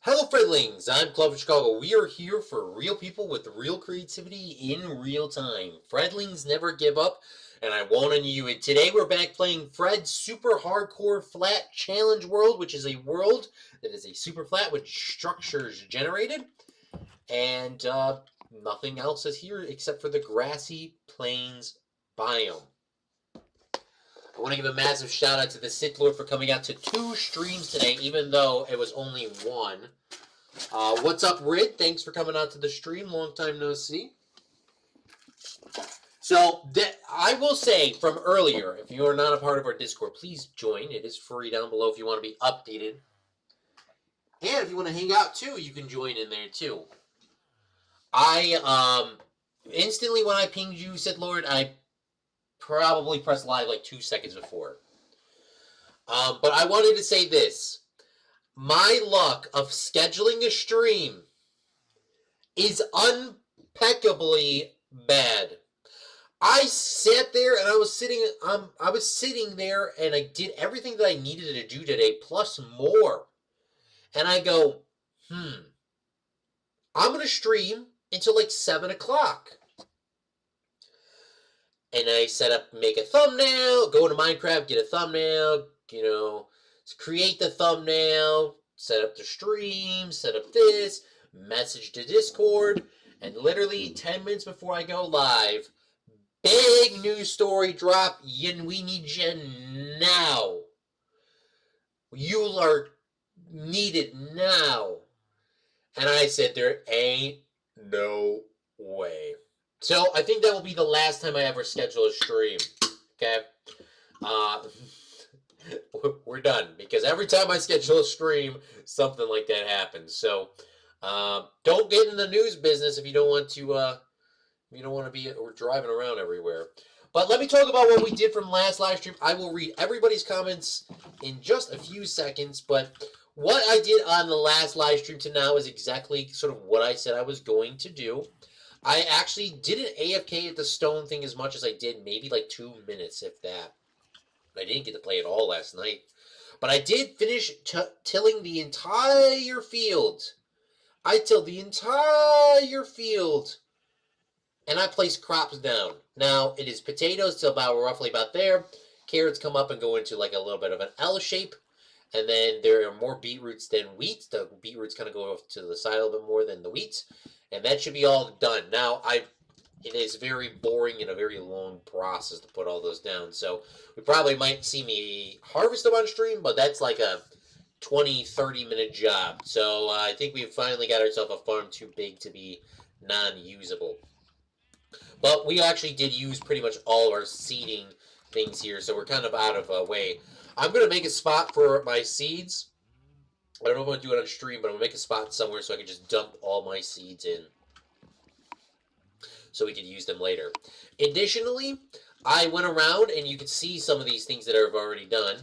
Hello, friendlings! I'm Claude from Chicago. We are here for real people with real creativity in real time. Friendlings never give up, and I won't on you. And today we're back playing Fred's Super Hardcore Flat Challenge World, which is a world that is a super flat with structures generated, and nothing else is here except for the grassy plains biome. I want to give a massive shout out to the Sith Lord for coming out to 2 streams today, even though it was only 1. What's up, Rid? Thanks for coming out to the stream. Long time no see. So, I will say from earlier, if you are not a part of our Discord, please join. It is free down below if you want to be updated. And if you want to hang out too, you can join in there too. Instantly when I pinged you, Sith Lord, I probably pressed live like 2 seconds before. But I wanted to say this. My luck of scheduling a stream is impeccably bad. I sat there and I was sitting there and I did everything that I needed to do today plus more. And I go, I'm going to stream until like 7 o'clock. And I set up, make a thumbnail, go into Minecraft, get a thumbnail, create the thumbnail, set up the stream, set up this, message to Discord, and literally 10 minutes before I go live, big news story drop, we need you now. You are needed now. And I said, there ain't no way. So, I think that will be the last time I ever schedule a stream, okay? We're done, because every time I schedule a stream, something like that happens. So, don't get in the news business if you don't want to be driving around everywhere. But let me talk about what we did from last live stream. I will read everybody's comments in just a few seconds, but what I did on the last live stream to now is exactly sort of what I said I was going to do. I actually didn't AFK at the stone thing as much as I did, maybe like 2 minutes, if that. I didn't get to play it all last night. But I did finish tilling the entire field. I tilled the entire field. And I placed crops down. Now, it is potatoes till roughly about there. Carrots come up and go into like a little bit of an L shape. And then there are more beetroots than wheat. The beetroots kind of go off to the side a little bit more than the wheat. And that should be all done. Now, it is very boring and a very long process to put all those down. So, we probably might see me harvest them on stream, but that's like a 20, 30-minute job. So, I think we've finally got ourselves a farm too big to be non-usable. But we actually did use pretty much all of our seeding things here, so we're kind of out of way. I'm going to make a spot for my seeds. I don't know if I'm going to do it on stream, but I'm going to make a spot somewhere so I can just dump all my seeds in, so we can use them later. Additionally, I went around, and you can see some of these things that I've already done.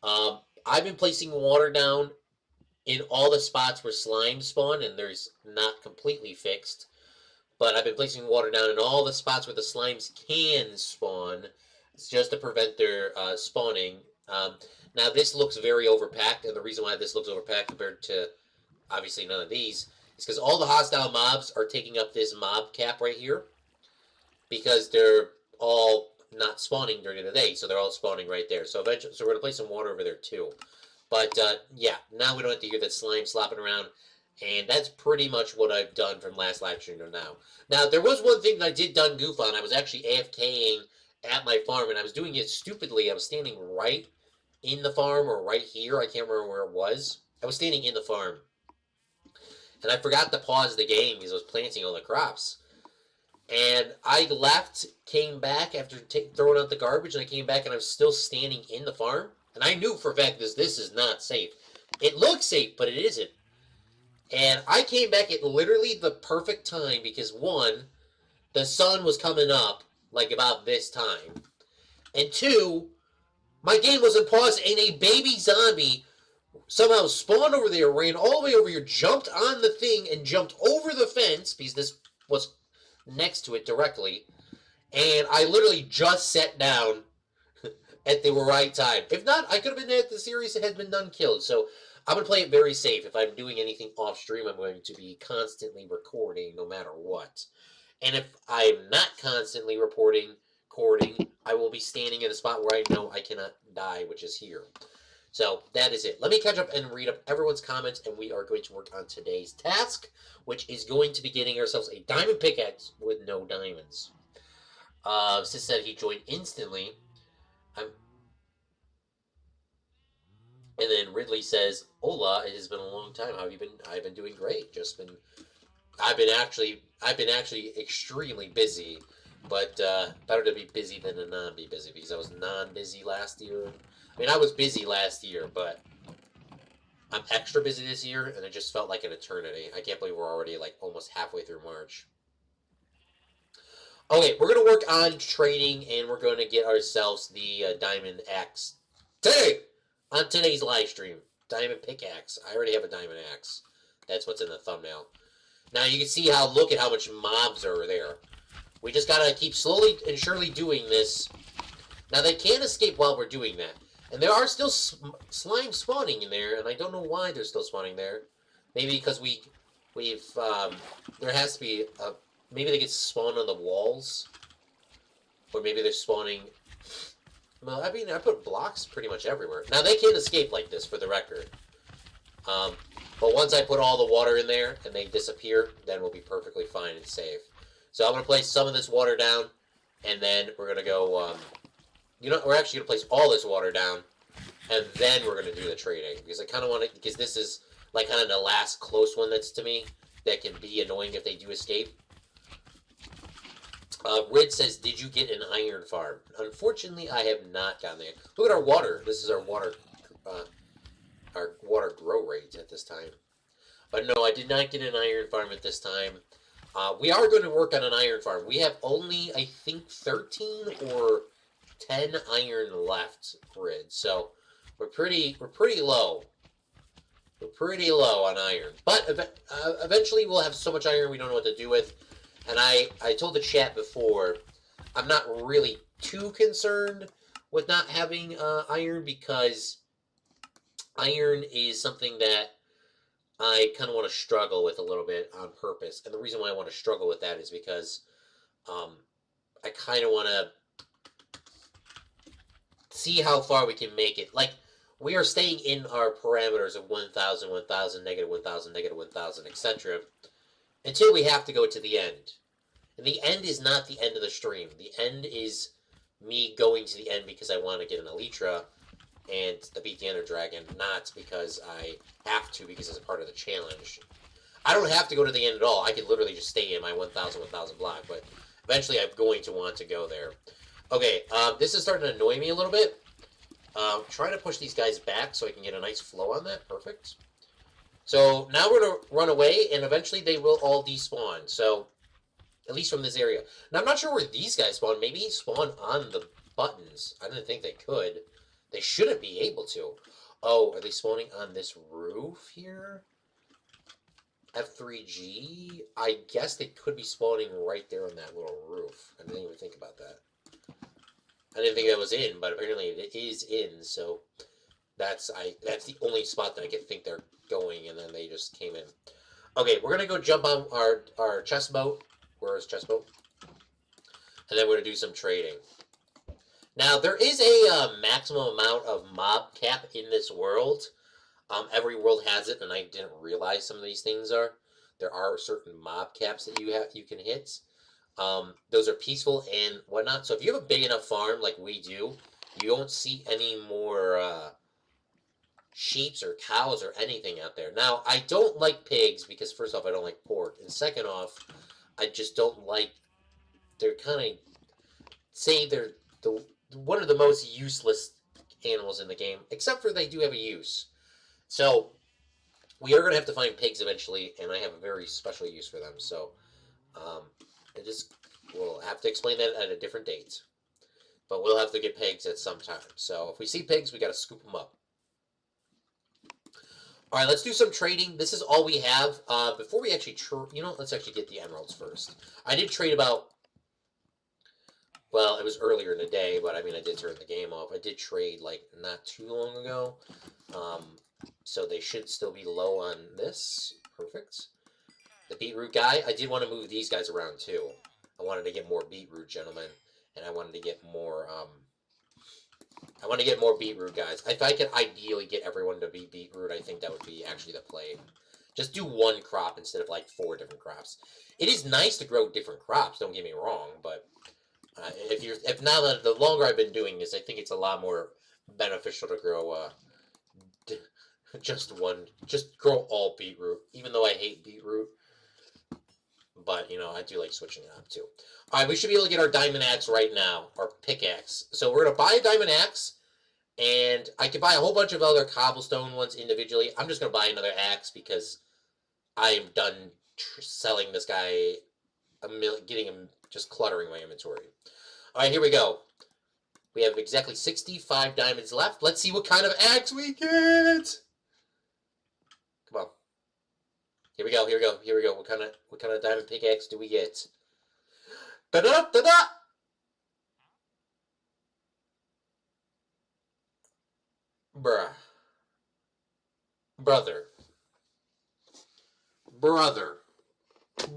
I've been placing water down in all the spots where slime spawn, and there's not completely fixed. But I've been placing water down in all the spots where the slimes can spawn. It's just to prevent their spawning. Now, this looks very overpacked, and the reason why this looks overpacked compared to, obviously, none of these is because all the hostile mobs are taking up this mob cap right here because they're all not spawning during the day, so they're all spawning right there. So eventually, we're going to place some water over there, too. But, yeah, now we don't have to hear that slime slopping around, and that's pretty much what I've done from last live stream to now. Now, there was one thing that I did done goof on. I was actually AFKing at my farm, and I was doing it stupidly. I was standing right in the farm, or right here. I can't remember where it was. I was standing in the farm. And I forgot to pause the game because I was planting all the crops. And I left, came back after throwing out the garbage, and I came back and I was still standing in the farm. And I knew for a fact this is not safe. It looks safe, but it isn't. And I came back at literally the perfect time because, one, the sun was coming up like about this time. And two, my game wasn't paused, and a baby zombie somehow spawned over there, ran all the way over here, jumped on the thing, and jumped over the fence, because this was next to it directly, and I literally just sat down at the right time. If not, I could have been at the series that had been done killed. So I'm going to play it very safe. If I'm doing anything off stream, I'm going to be constantly recording no matter what. And if I'm not constantly recording, I will be standing in a spot where I know I cannot die, which is here. So that is it. Let me catch up and read up everyone's comments, and we are going to work on today's task, which is going to be getting ourselves a diamond pickaxe with no diamonds. Sis said he joined instantly. And then Ridley says, "Hola, it has been a long time. How have you been? I've been doing great. I've been actually extremely busy, but better to be busy than to not be busy because I was non-busy last year. I mean, I was busy last year, but I'm extra busy this year, and it just felt like an eternity. I can't believe we're already like almost halfway through March. Okay, we're gonna work on trading, and we're gonna get ourselves the diamond axe today on today's live stream. Diamond pickaxe. I already have a diamond axe. That's what's in the thumbnail. Now you can see look at how much mobs are there. We just gotta keep slowly and surely doing this. Now they can't escape while we're doing that. And there are still slime spawning in there, and I don't know why they're still spawning there. Maybe because there has to be maybe they get spawned on the walls. Or maybe they're spawning. Well, I mean, I put blocks pretty much everywhere. Now they can't escape like this, for the record. But once I put all the water in there and they disappear, then we'll be perfectly fine and safe. So I'm going to place some of this water down, and then we're going to go, we're actually going to place all this water down, and then we're going to do the trading. Because I kind of want to, because this is like kind of the last close one that's to me that can be annoying if they do escape. Rid says, did you get an iron farm? Unfortunately, I have not gotten there. Look at our water. This is our water grow rate at this time. But no, I did not get an iron farm at this time. We are going to work on an iron farm. We have only, I think, 13 or 10 iron left, Rid. So we're pretty low. We're pretty low on iron. But eventually we'll have so much iron we don't know what to do with. And I told the chat before, I'm not really too concerned with not having iron, because iron is something that I kind of want to struggle with a little bit on purpose. And the reason why I want to struggle with that is because I kind of want to see how far we can make it. Like, we are staying in our parameters of 1,000, 1,000, negative 1,000, negative 1,000, etc. until we have to go to the end. And the end is not the end of the stream. The end is me going to the end because I want to get an Elytra and the beat the Ender Dragon, not because I have to, because it's a part of the challenge. I don't have to go to the end at all. I could literally just stay in my 1,000, 1,000 block, but eventually I'm going to want to go there. Okay, this is starting to annoy me a little bit. Trying to push these guys back so I can get a nice flow on that. Perfect. So now we're going to run away, and eventually they will all despawn. So, at least from this area. Now, I'm not sure where these guys spawn. Maybe spawn on the buttons. I didn't think they could. They shouldn't be able to. Oh, are they spawning on this roof here? F3G? I guess they could be spawning right there on that little roof. I didn't even think about that. I didn't think that was in, but apparently it is in, so that's the only spot that I can think they're going, and then they just came in. Okay, we're gonna go jump on our chest boat. Where's chest boat? And then we're gonna do some trading. Now there is a maximum amount of mob cap in this world. Every world has it, and I didn't realize some of these things are. There are certain mob caps that you can hit. Those are peaceful and whatnot. So if you have a big enough farm like we do, you don't see any more sheeps or cows or anything out there. Now, I don't like pigs because, first off, I don't like pork. And second off, I just don't like... They're kind of... Say they're one of the most useless animals in the game. Except for they do have a use. So, we are going to have to find pigs eventually. And I have a very special use for them. So, we'll have to explain that at a different date. But we'll have to get pigs at some time. So, if we see pigs, we got to scoop them up. All right, let's do some trading. This is all we have. Before we actually, let's actually get the emeralds first. I did trade about, well, it was earlier in the day, but I mean, I did turn the game off. I did trade, like, not too long ago. So they should still be low on this. Perfect. The beetroot guy, I did want to move these guys around too. I wanted to get more beetroot, gentlemen. And I wanted to get more, I want to get more beetroot guys. If I could ideally get everyone to be beetroot, I think that would be actually the play. Just do one crop instead of like 4 different crops. It is nice to grow different crops, don't get me wrong, but if now that the longer I've been doing this, I think it's a lot more beneficial to grow just grow all beetroot. Even though I hate beetroot, but you know I do like switching it up too. All right, we should be able to get our diamond axe right now, our pickaxe. So we're gonna buy a diamond axe, and I can buy a whole bunch of other cobblestone ones individually. I'm just gonna buy another axe because I am done selling this guy getting him just cluttering my inventory. All right, here we go. We have exactly 65 diamonds left. Let's see what kind of axe we get. Come on. Here we go. Here we go. Here we go. What kind of diamond pickaxe do we get? Da da da da. Bruh. Brother. Brother.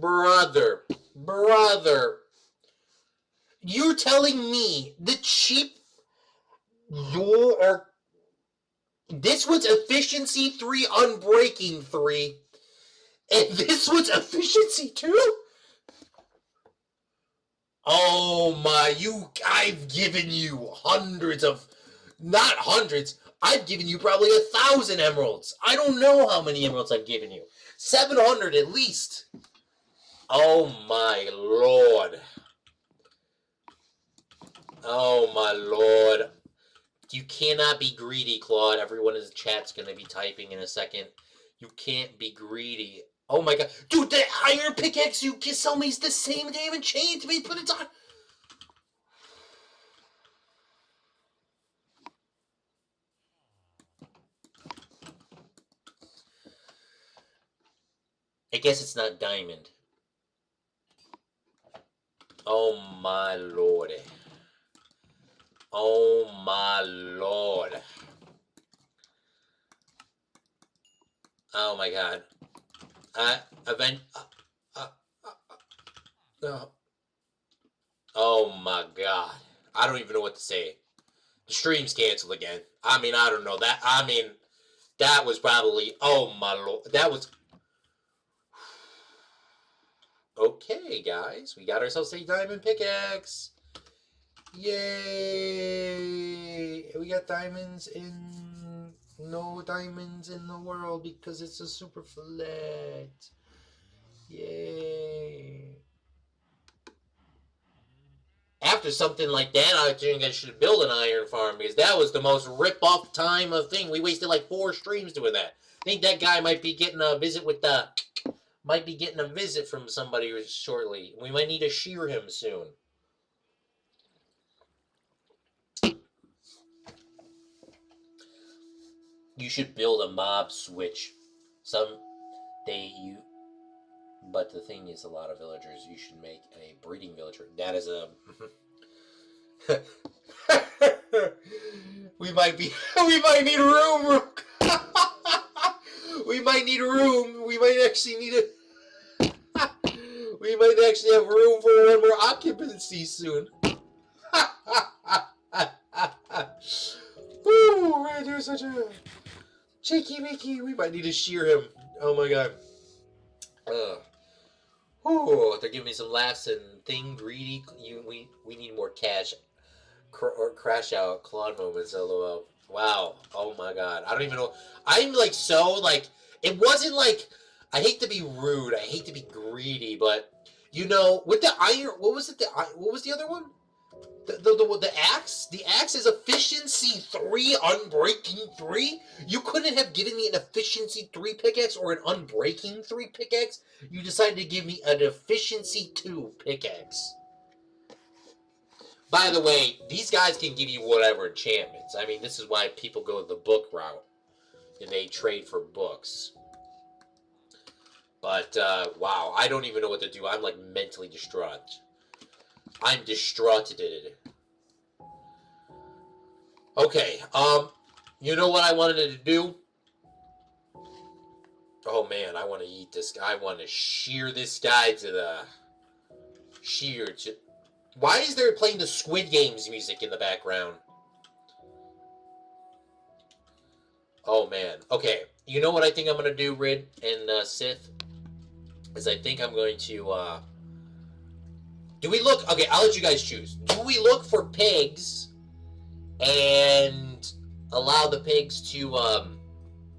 Brother. Brother. You're telling me the cheap... You are... This one's efficiency 3, unbreaking 3. And this one's efficiency 2? Oh my, I've given you hundreds of... Not hundreds. I've given you probably 1,000 emeralds. I don't know how many emeralds I've given you. 700 at least. Oh my lord. Oh my lord. You cannot be greedy, Claude. Everyone in the chat's going to be typing in a second. You can't be greedy. Oh my god. Dude, the iron pickaxe you can sell me is the same damn enchantment, but it's on... I guess it's not diamond. Oh my lord. Oh my lord. Oh my god. Oh my god. I don't even know what to say. The stream's canceled again. I mean, I don't know. That was probably... Oh my lord. That was... Okay, guys. We got ourselves a diamond pickaxe. Yay! We got diamonds in... No diamonds in the world because it's a Superflat. Yay! After something like that, I think I should build an iron farm because that was the most rip-off time of thing. We wasted like 4 streams doing that. I think that guy might be getting a visit with the... Might be getting a visit from somebody shortly. We might need to shear him soon. You should build a mob switch. But the thing is, a lot of villagers, you should make a breeding villager. That is a... we might need room. We might need room. We might actually need a... We might actually have room for one more occupancy soon. Ooh, we're doing such a cheeky Mickey. We might need to shear him. Oh my god. Ooh, they're giving me some laughs and thing greedy. We need more cash or crash out Claude moments. LOL. Wow. Oh my god. I don't even know. I'm like so like. It wasn't like. I hate to be rude. I hate to be greedy, but you know, with the iron, what was it? What was the other one? The axe? The axe is efficiency 3, unbreaking 3? You couldn't have given me an efficiency 3 pickaxe or an unbreaking 3 pickaxe? You decided to give me an efficiency 2 pickaxe. By the way, these guys can give you whatever enchantments. I mean, this is why people go the book route. And they trade for books. But, wow, I don't even know what to do. I'm, like, mentally distraught. I'm distraughted. Okay, you know what I wanted to do? Oh man, I want to eat this guy. I want to shear this guy to the shear. Why is there playing the Squid Games music in the background? Oh man. Okay. You know what I think I'm gonna do, Rid and Sith? Is I think I'm going to. Do we look? Okay, I'll let you guys choose. Do we look for pigs and allow the pigs to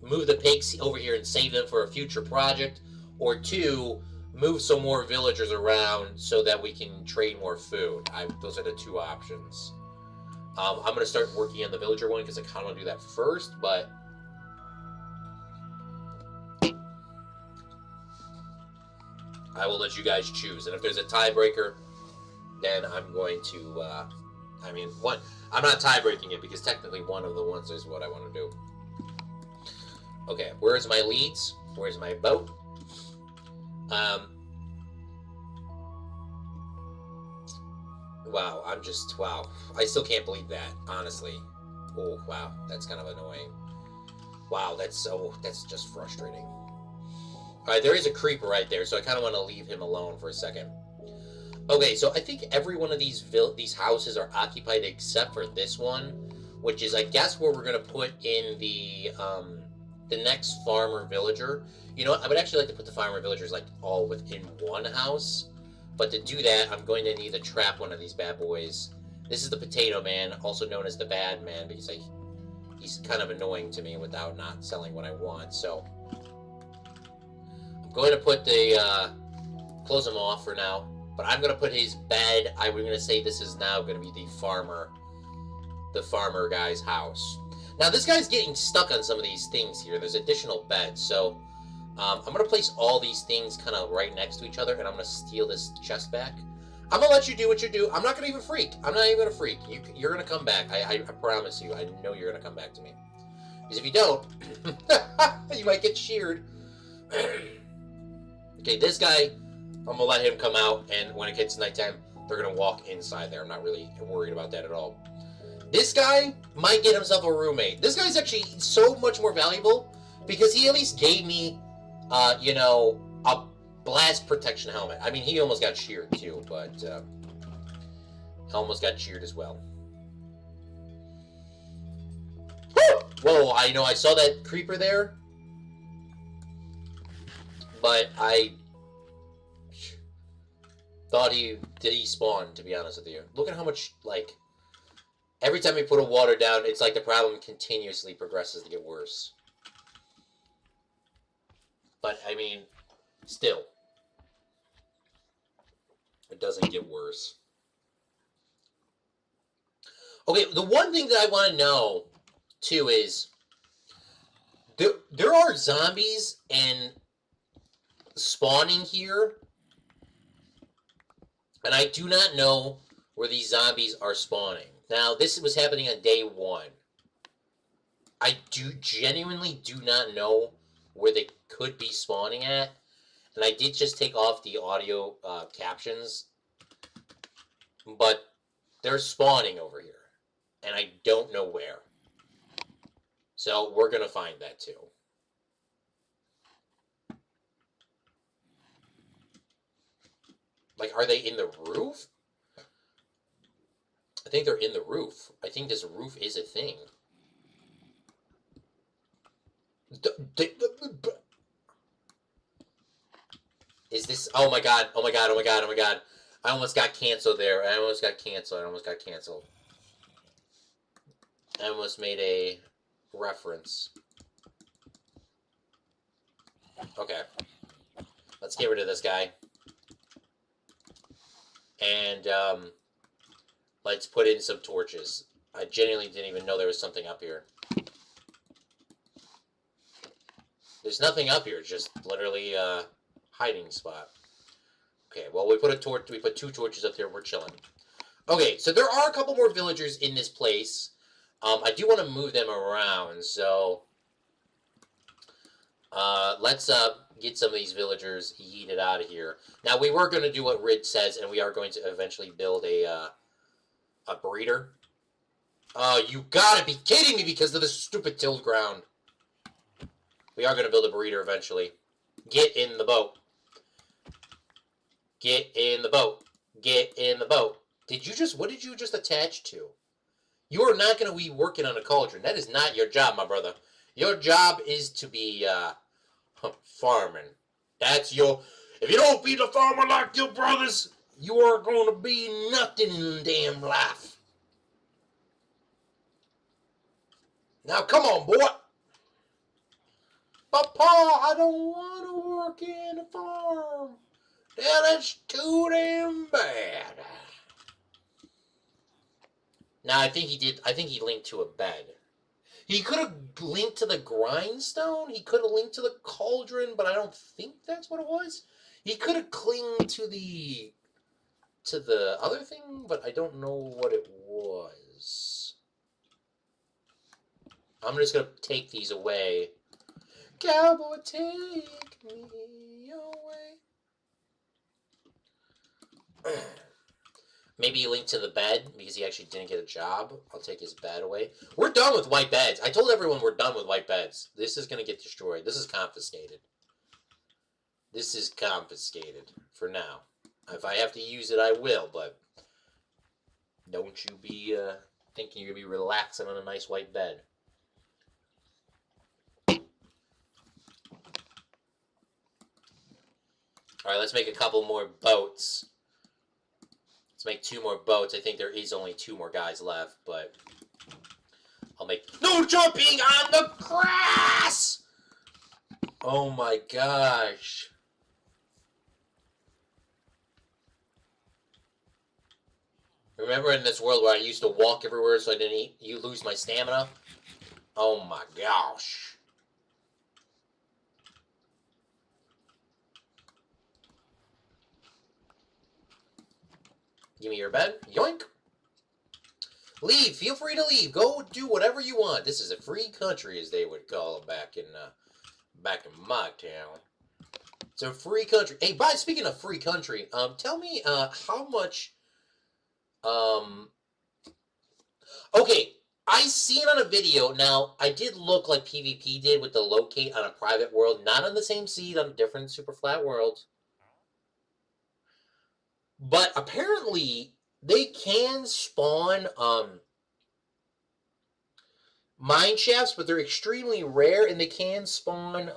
move the pigs over here and save them for a future project, or two, move some more villagers around so that we can trade more food? Those are the two options. I'm going to start working on the villager one because I kind of want to do that first, but I will let you guys choose. And if there's a tiebreaker, then I'm going to, I'm not tie-breaking it because technically one of the ones is what I want to do. Okay, where's my leads? Where's my boat? Wow, wow. I still can't believe that, honestly. Oh, wow, that's kind of annoying. Wow, that's just frustrating. Alright, there is a creeper right there, so I kind of want to leave him alone for a second. Okay, so I think every one of these houses are occupied except for this one, which is, I guess, where we're going to put in the next farmer villager. You know what? I would actually like to put the farmer villagers, like, all within one house. But to do that, I'm going to need to trap one of these bad boys. This is the Potato Man, also known as the Bad Man, because he's kind of annoying to me without not selling what I want. So I'm going to put close him off for now. But I'm going to put his bed, I'm going to say this is now going to be the farmer guy's house. Now, this guy's getting stuck on some of these things here. There's additional beds, so I'm going to place all these things kind of right next to each other, and I'm going to steal this chest back. I'm going to let you do what you do. I'm not going to even freak. I'm not even going to freak. You're going to come back. I promise you. I know you're going to come back to me. Because if you don't, you might get sheared. Okay, this guy, I'm going to let him come out, and when it gets nighttime, they're going to walk inside there. I'm not really worried about that at all. This guy might get himself a roommate. This guy's actually so much more valuable because he at least gave me, a blast protection helmet. I mean, he almost got sheared too, but almost got sheared as well. Whoa, I saw that creeper there, but I thought he spawned, to be honest with you. Look at how much, like, every time we put a water down, it's like the problem continuously progresses to get worse. But, I mean, still, it doesn't get worse. Okay, the one thing that I want to know, too, is there are zombies and spawning here, and I do not know where these zombies are spawning. Now, this was happening on day 1. I genuinely do not know where they could be spawning at. And I did just take off the audio captions. But they're spawning over here. And I don't know where. So we're going to find that too. Like, are they in the roof? I think they're in the roof. I think this roof is a thing. Is this... Oh my god, oh my god, oh my god, oh my god. I almost got canceled there. I almost got canceled. I almost made a reference. Okay. Let's get rid of this guy. And, let's put in some torches. I genuinely didn't even know there was something up here. There's nothing up here, just literally a hiding spot. Okay, well, we put 2 torches up there, we're chilling. Okay, so there are a couple more villagers in this place. I do want to move them around, so let's get some of these villagers yeeted out of here. Now, we were going to do what Rid says, and we are going to eventually build a breeder. You gotta be kidding me because of the stupid tilled ground. We are going to build a breeder eventually. Get in the boat. Get in the boat. Get in the boat. What did you just attach to? You are not going to be working on a cauldron. That is not your job, my brother. Your job is to be, farming. That's your... If you don't be the farmer like your brothers, you are going to be nothing in damn life. Now, come on, boy. Papa, I don't want to work in a farm. Yeah, that's too damn bad. Now, I think he linked to a bed. He could have linked to the grindstone. He could have linked to the cauldron, but I don't think that's what it was. He could have clinged to the other thing, but I don't know what it was. I'm just going to take these away. Cowboy, take me away. Maybe he linked to the bed because he actually didn't get a job. I'll take his bed away. We're done with white beds. I told everyone we're done with white beds. This is going to get destroyed. This is confiscated. This is confiscated for now. If I have to use it, I will, but don't you be thinking you're going to be relaxing on a nice white bed. Alright, let's make a couple more boats. Let's make 2 more boats. I think there is only 2 more guys left, but I'll make... No jumping on the grass! Oh my gosh. Remember in this world where I used to walk everywhere so I didn't lose my stamina? Oh my gosh. Give me your bed. Yoink. Leave. Feel free to leave. Go do whatever you want. This is a free country, as they would call it back in my town. It's a free country. Hey, speaking of free country, tell me how much. Okay, I seen on a video. Now, I did look like PvP did with the locate on a private world, not on the same seed, on a different Superflat world. But apparently, they can spawn mine shafts, but they're extremely rare, and they can spawn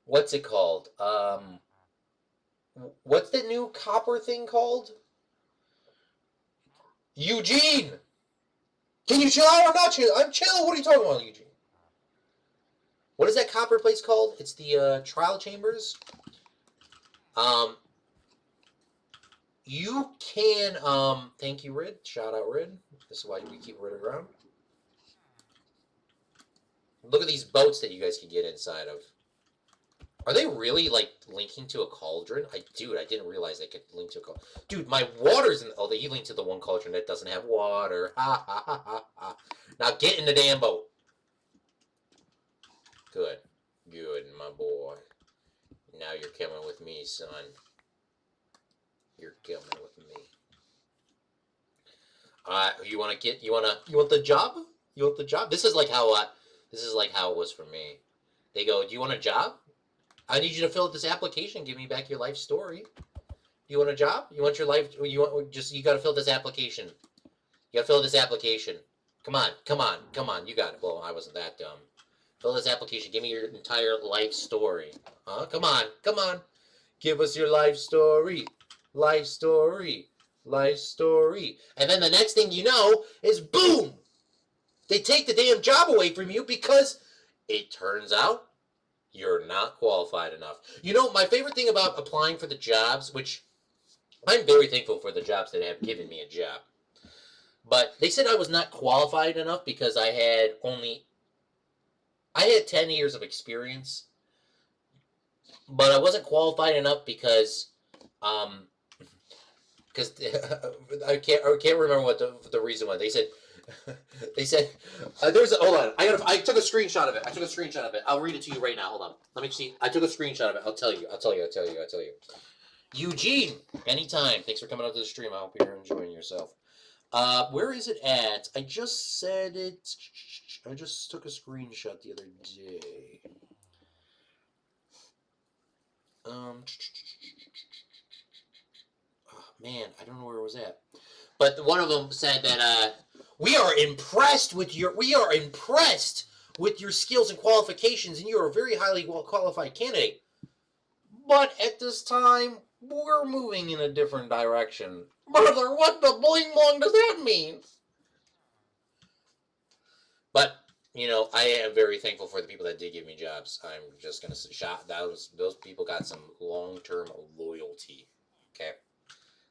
what's it called? What's the new copper thing called? Eugene! Can you chill out or not chill? I'm chill. What are you talking about, Eugene? What is that copper place called? It's the trial chambers. You can, thank you, Rid. Shout out, Rid. This is why we keep Rid around. Look at these boats that you guys can get inside of. Are they really, like, linking to a cauldron? Dude, I didn't realize they could link to a cauldron. Dude, my water's in... Oh, they linked to the one cauldron that doesn't have water. Ha, ha, ha, ha, ha. Now get in the damn boat. Good. Good, my boy. Now you're coming with me, son. You're coming with me. You want the job? You want the job? This is like how it was for me. They go, do you want a job? I need you to fill out this application. Give me back your life story. Do you want a job? You want your life? You got to fill this application. You got to fill this application. Come on, come on, come on. You got it. Well, I wasn't that dumb. Fill this application. Give me your entire life story. Huh? Come on, come on. Give us your life story. Life story. Life story. And then the next thing you know is boom! They take the damn job away from you because it turns out you're not qualified enough. You know, my favorite thing about applying for the jobs, which I'm very thankful for the jobs that have given me a job. But they said I was not qualified enough because I had 10 years of experience. But I wasn't qualified enough because I can't remember what the reason was. They said hold on. I took a screenshot of it. I'll read it to you right now. Hold on. Let me see. I took a screenshot of it. I'll tell you. Eugene, anytime. Thanks for coming out to the stream. I hope you're enjoying yourself. Where is it at? I just said it. I just took a screenshot the other day. Oh, man, I don't know where it was at. But one of them said that we are impressed with your skills and qualifications, and you are a very highly qualified candidate. But at this time, we're moving in a different direction. Brother, what the bling blong does that mean? But, you know, I am very thankful for the people that did give me jobs. I'm just going to shout those people got some long-term loyalty. Okay?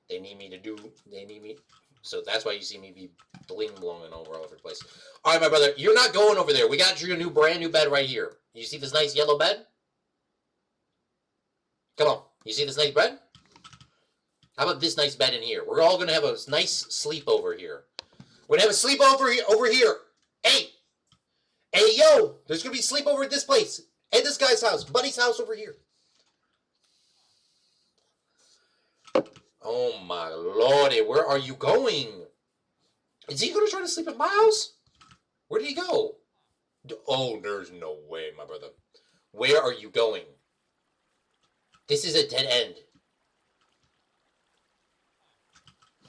They need me. So that's why you see me be bling blonging all over the place. All right, my brother, you're not going over there. We got you a brand new bed right here. You see this nice yellow bed? Come on. You see this nice bed? How about this nice bed in here? We're all going to have a nice sleep over here. We're going to have a sleep over here. Hey, yo, there's going to be sleep over at this place. At this guy's house. Buddy's house over here. Oh, my lordy. Where are you going? Is he going to try to sleep at my house? Where did he go? Oh, there's no way, my brother. Where are you going? This is a dead end.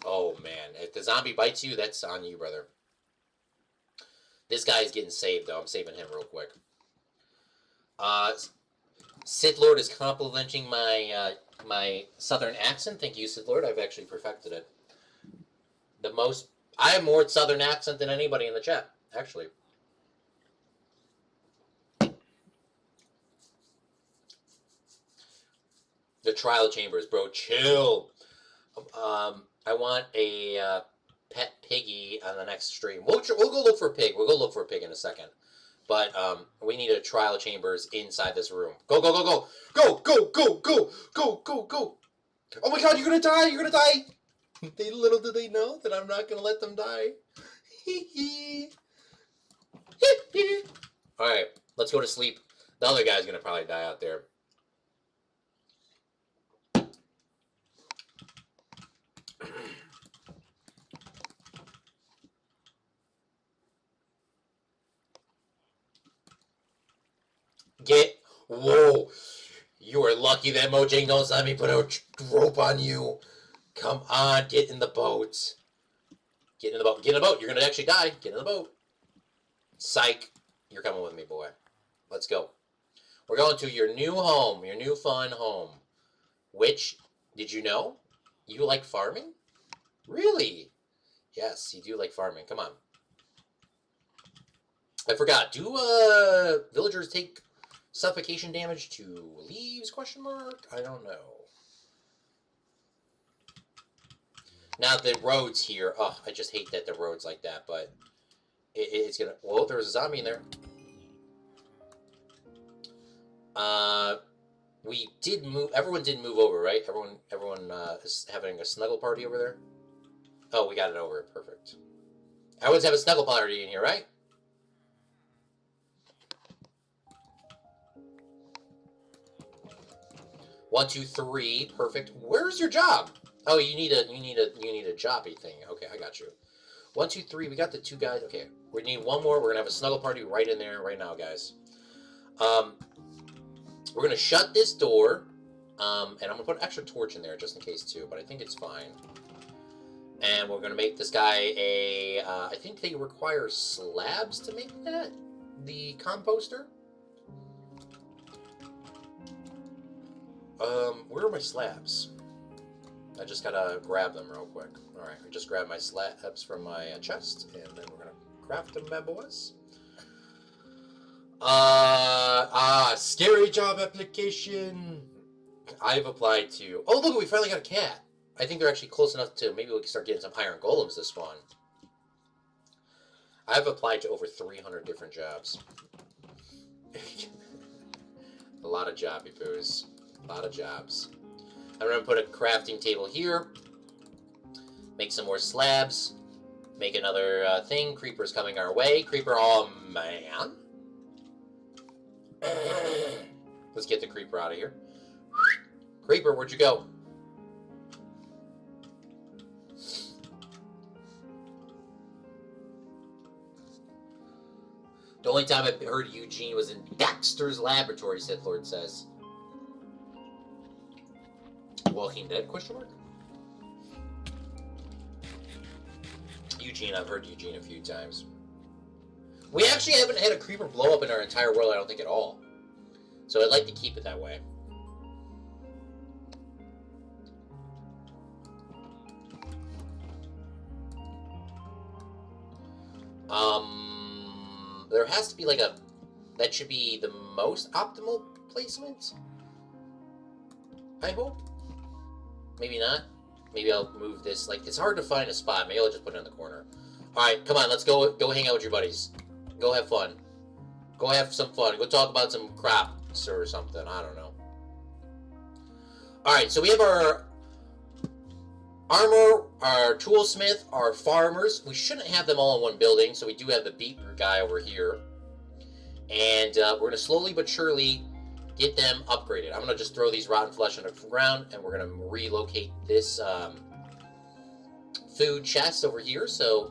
Oh, man. If the zombie bites you, that's on you, brother. This guy is getting saved, though. I'm saving him real quick. Sith Lord is complimenting my my southern accent. Thank you, Sith Lord. I've actually perfected it. I have more southern accent than anybody in the chat, actually. The trial chambers, bro. Chill. I want a pet piggy on the next stream. We'll go look for a pig. We'll go look for a pig in a second. But we need a trial chambers inside this room. Go, go, go, go. Go, go, go, go, go, go, go. Oh my god, you're gonna die. You're gonna die. Little do they know that I'm not gonna let them die. Alright, let's go to sleep. The other guy's gonna probably die out there. Whoa. You are lucky that Mojang don't let me put a rope on you. Come on, get in the boat. Get in the boat. Get in the boat. You're going to actually die. Get in the boat. Psych. You're coming with me, boy. Let's go. We're going to your new home. Your new fun home. Which, did you know? You like farming? Really? Yes, you do like farming. Come on. I forgot. Do villagers take suffocation damage to leaves? Question mark? I don't know. Now the roads here. Oh, I just hate that the roads like that. But it's gonna. Well, there's a zombie in there. We did move. Everyone did move over, right? Everyone is having a snuggle party over there. Oh, we got it over. Perfect. Everyone's having a snuggle party in here, right? One, two, three, perfect. Where's your job? Oh, you need a jobby thing. Okay, I got you. 1, 2, 3. We got the 2 guys. Okay, we need one more. We're gonna have a snuggle party right in there right now, guys. We're gonna shut this door, and I'm gonna put an extra torch in there just in case too. But I think it's fine. And we're gonna make this guy a. I think they require slabs to make that. The composter. Where are my slabs? I just gotta grab them real quick. Alright, I just grabbed my slabs from my chest, and then we're gonna craft them, bad boys. Scary job application. I've applied to... Oh, look, we finally got a cat. I think they're actually close enough to... Maybe we can start getting some iron golems this spawn. I've applied to over 300 different jobs. A lot of jobby poos. A lot of jobs. I'm going to put a crafting table here. Make some more slabs. Make another thing. Creeper's coming our way. Creeper, oh man. Let's get the creeper out of here. Creeper, where'd you go? The only time I heard Eugene was in Dexter's laboratory, Sith Lord says. Walking Dead, question mark? Eugene, I've heard Eugene a few times. We actually haven't had a creeper blow up in our entire world, I don't think, at all. So I'd like to keep it that way. There has to be like a... That should be the most optimal placement? I hope. Maybe not. Maybe I'll move this. Like, it's hard to find a spot. Maybe I'll just put it in the corner. Alright, come on, let's go hang out with your buddies. Go have fun. Go have some fun. Go talk about some crops or something. I don't know. Alright, so we have our armor, our toolsmith, our farmers. We shouldn't have them all in one building, so we do have the beeper guy over here. And we're going to slowly but surely get them upgraded. I'm going to just throw these rotten flesh on the ground, and we're going to relocate this food chest over here, so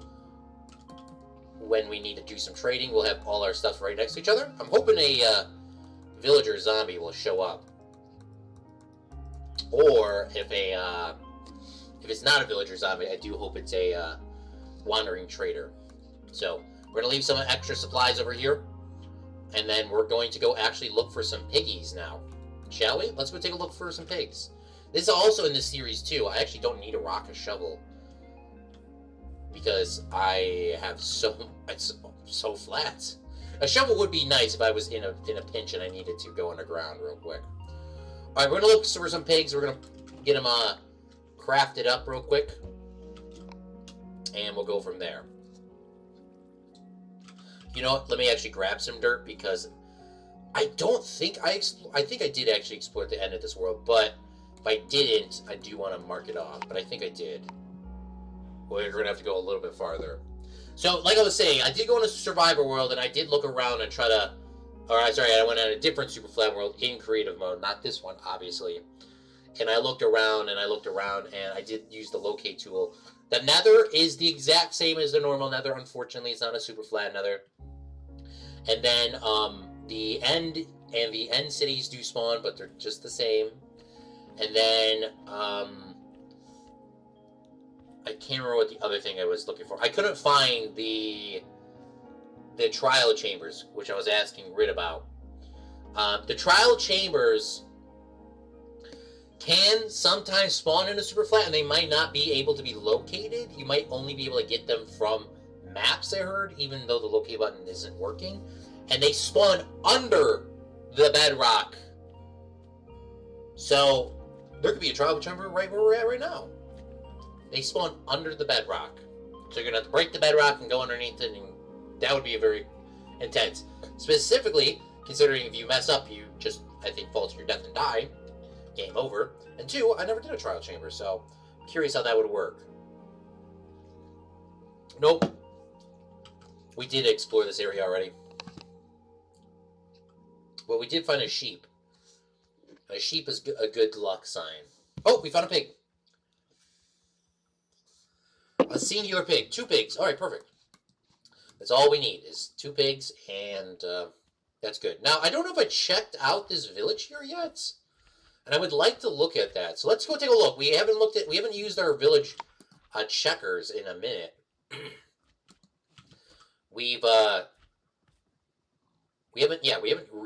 when we need to do some trading, we'll have all our stuff right next to each other. I'm hoping a villager zombie will show up. Or if it's not a villager zombie, I do hope it's a wandering trader. So we're going to leave some extra supplies over here. And then we're going to go actually look for some piggies now. Shall we? Let's go take a look for some pigs. This is also in this series too. I actually don't need a rock or shovel. Because I have it's so flat. A shovel would be nice if I was in a pinch and I needed to go underground real quick. Alright, we're going to look for some pigs. We're going to get them crafted up real quick. And we'll go from there. You know what? Let me actually grab some dirt because I don't think I think I did actually explore the end of this world, but if I didn't, I do want to mark it off, but I think I did. We're going to have to go a little bit farther. So, like I was saying, I did go in a survivor world, and I did look around and try to... Alright, sorry, I went on a different Superflat world in creative mode, not this one, obviously. And I looked around, and I did use the locate tool. The nether is the exact same as the normal nether. Unfortunately, it's not a Superflat nether. And then, the end and the end cities do spawn, but they're just the same. And then, I can't remember what the other thing I was looking for. I couldn't find the trial chambers, which I was asking Rit about. The trial chambers can sometimes spawn in a Superflat, and they might not be able to be located. You might only be able to get them from maps, I heard, even though the locate button isn't working. And they spawn under the bedrock. So, there could be a trial chamber right where we're at right now. They spawn under the bedrock. So you're going to have to break the bedrock and go underneath it, and that would be a very intense. Specifically, considering if you mess up, you just, I think, fall to your death and die. Game over. And two, I never did a trial chamber, so I'm curious how that would work. Nope. We did explore this area already. Well, we did find a sheep. A sheep is a good luck sign. Oh, we found a pig. A singular pig. 2 pigs. Alright, perfect. That's all we need is 2 pigs, and that's good. Now, I don't know if I checked out this village here yet, and I would like to look at that. So let's go take a look. We haven't used our village checkers in a minute. We haven't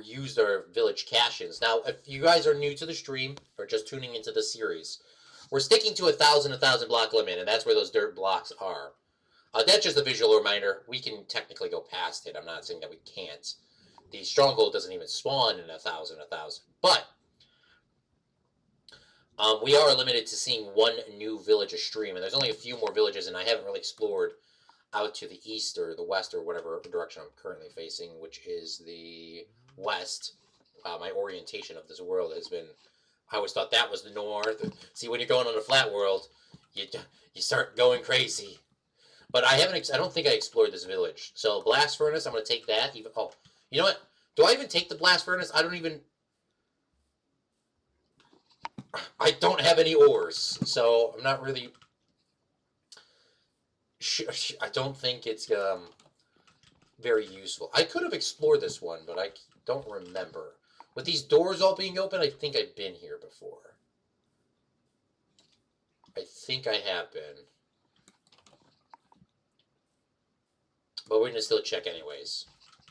used our village caches. Now, if you guys are new to the stream or just tuning into the series, we're sticking to a 1,000 block limit, and that's where those dirt blocks are. That's just a visual reminder. We can technically go past it. I'm not saying that we can't. The stronghold doesn't even spawn in 1,000. But we are limited to seeing 1 new village a stream, and there's only a few more villages, and I haven't really explored out to the east or the west or whatever direction I'm currently facing, which is the west. My orientation of this world has been, I always thought that was the north. See, when you're going on a flat world, you start going crazy. But I don't think I explored this village. So blast furnace, I'm going to take that. Oh, you know what? Do I even take the blast furnace? I don't have any ores, so I'm not really... I don't think it's... very useful. I could have explored this one, but I don't remember. With these doors all being open, I think I've been here before. I think I have been. But we're going to still check anyways.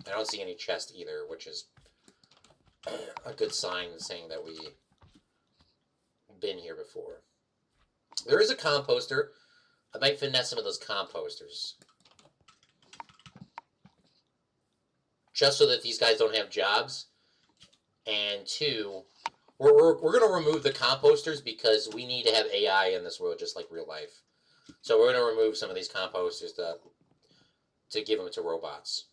I don't see any chest either, which is a good sign saying that we've been here before. There is a composter. I might finesse some of those composters. Just so that these guys don't have jobs. And two, we're going to remove the composters because we need to have AI in this world just like real life. So we're going to remove some of these composters to give them to robots.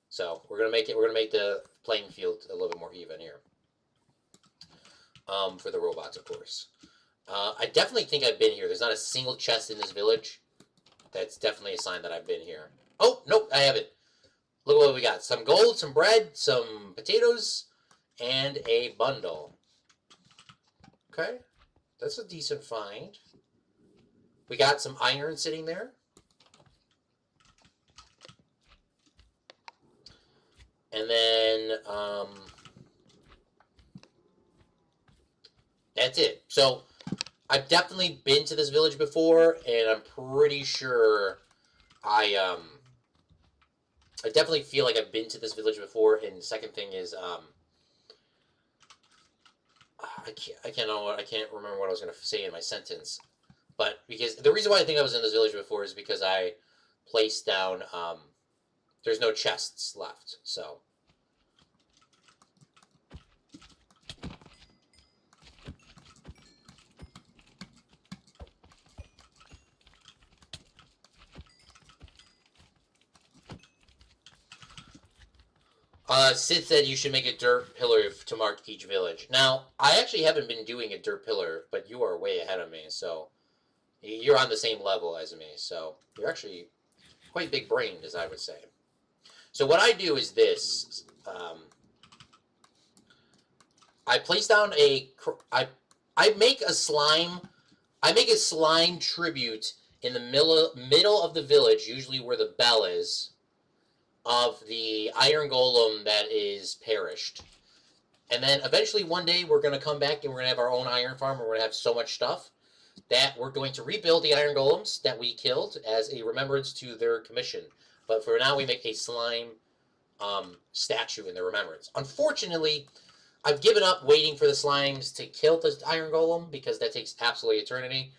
So we're going to make the playing field a little bit more even here. For the robots, of course. I definitely think I've been here. There's not a single chest in this village. That's definitely a sign that I've been here. Oh, nope, I haven't. Look what we got. Some gold, some bread, some potatoes, and a bundle. Okay. That's a decent find. We got some iron sitting there. And then, that's it. So, I've definitely been to this village before, and I'm pretty sure I definitely feel like I've been to this village before. And the second thing is, I can't remember what I was going to say in my sentence. But because the reason why I think I was in this village before is because I placed down, there's no chests left, so. Sid said you should make a dirt pillar to mark each village. Now, I actually haven't been doing a dirt pillar, but you are way ahead of me, so you're on the same level as me, so you're actually quite big-brained, as I would say. So what I do is this. I place down I make a slime. I make a slime tribute in the middle of the village, usually where the bell is, of the iron golem that is perished. And then eventually one day we're going to come back and we're going to have our own iron farm. We're going to have so much stuff that we're going to rebuild the iron golems that we killed as a remembrance to their commission. But for now we make a slime statue in their remembrance. Unfortunately, I've given up waiting for the slimes to kill the iron golem because that takes absolutely eternity.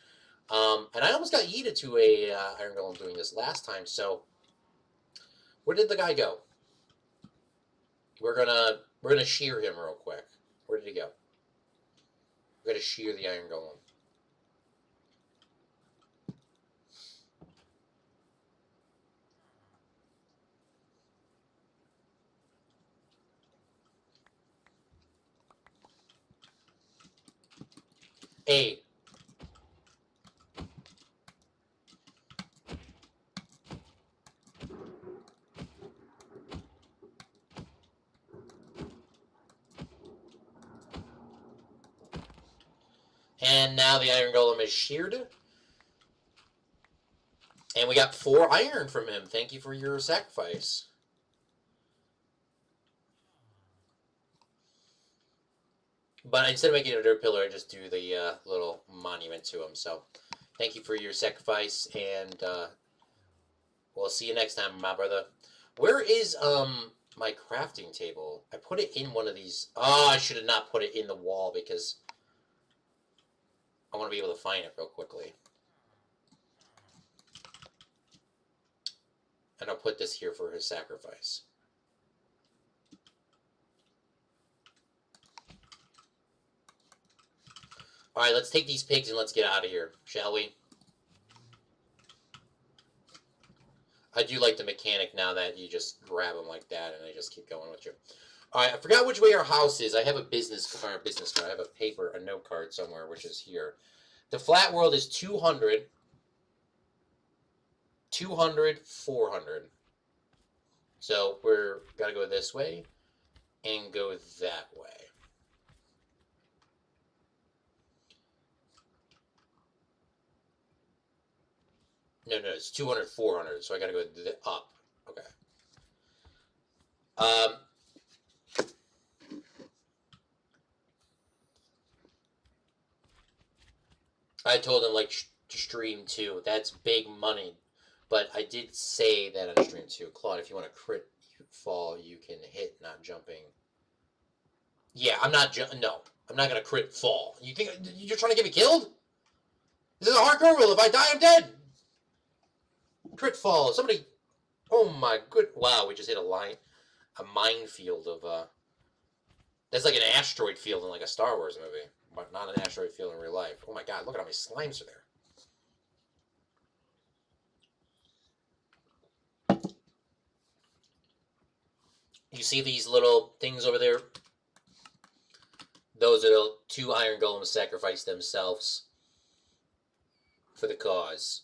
And I almost got yeeted to a iron golem doing this last time, so where did the guy go? We're gonna shear him real quick. Where did he go? We're gonna shear the iron golem. A. And now the iron golem is sheared. And we got 4 iron from him. Thank you for your sacrifice. But instead of making a dirt pillar, I just do the little monument to him. So thank you for your sacrifice, and we'll see you next time, my brother. Where is my crafting table? I put it in one of these. Oh, I should have not put it in the wall because I want to be able to find it real quickly. And I'll put this here for his sacrifice. Alright, let's take these pigs and let's get out of here, shall we? I do like the mechanic now that you just grab them like that and they just keep going with you. Alright, I forgot which way our house is. I have a business card. I have a paper, a note card somewhere, which is here. The flat world is 200, 200, 400. So we're gotta go this way and go that way. No, it's 200, 400. So I gotta go up. Okay. I told him like stream 2. That's big money, but I did say that on stream 2. Claude, if you want to crit fall, you can hit, not jumping. Yeah, I'm not. No, I'm not gonna crit fall. You think you're trying to get me killed? This is a hardcore rule. If I die, I'm dead. Crit fall. Somebody. Oh my good. Wow, we just hit a minefield of. That's like an asteroid field in like a Star Wars movie, but not an asteroid field in real life. Oh my god, look at how many slimes are there. You see these little things over there? Those are the 2 iron golems sacrificed themselves for the cause.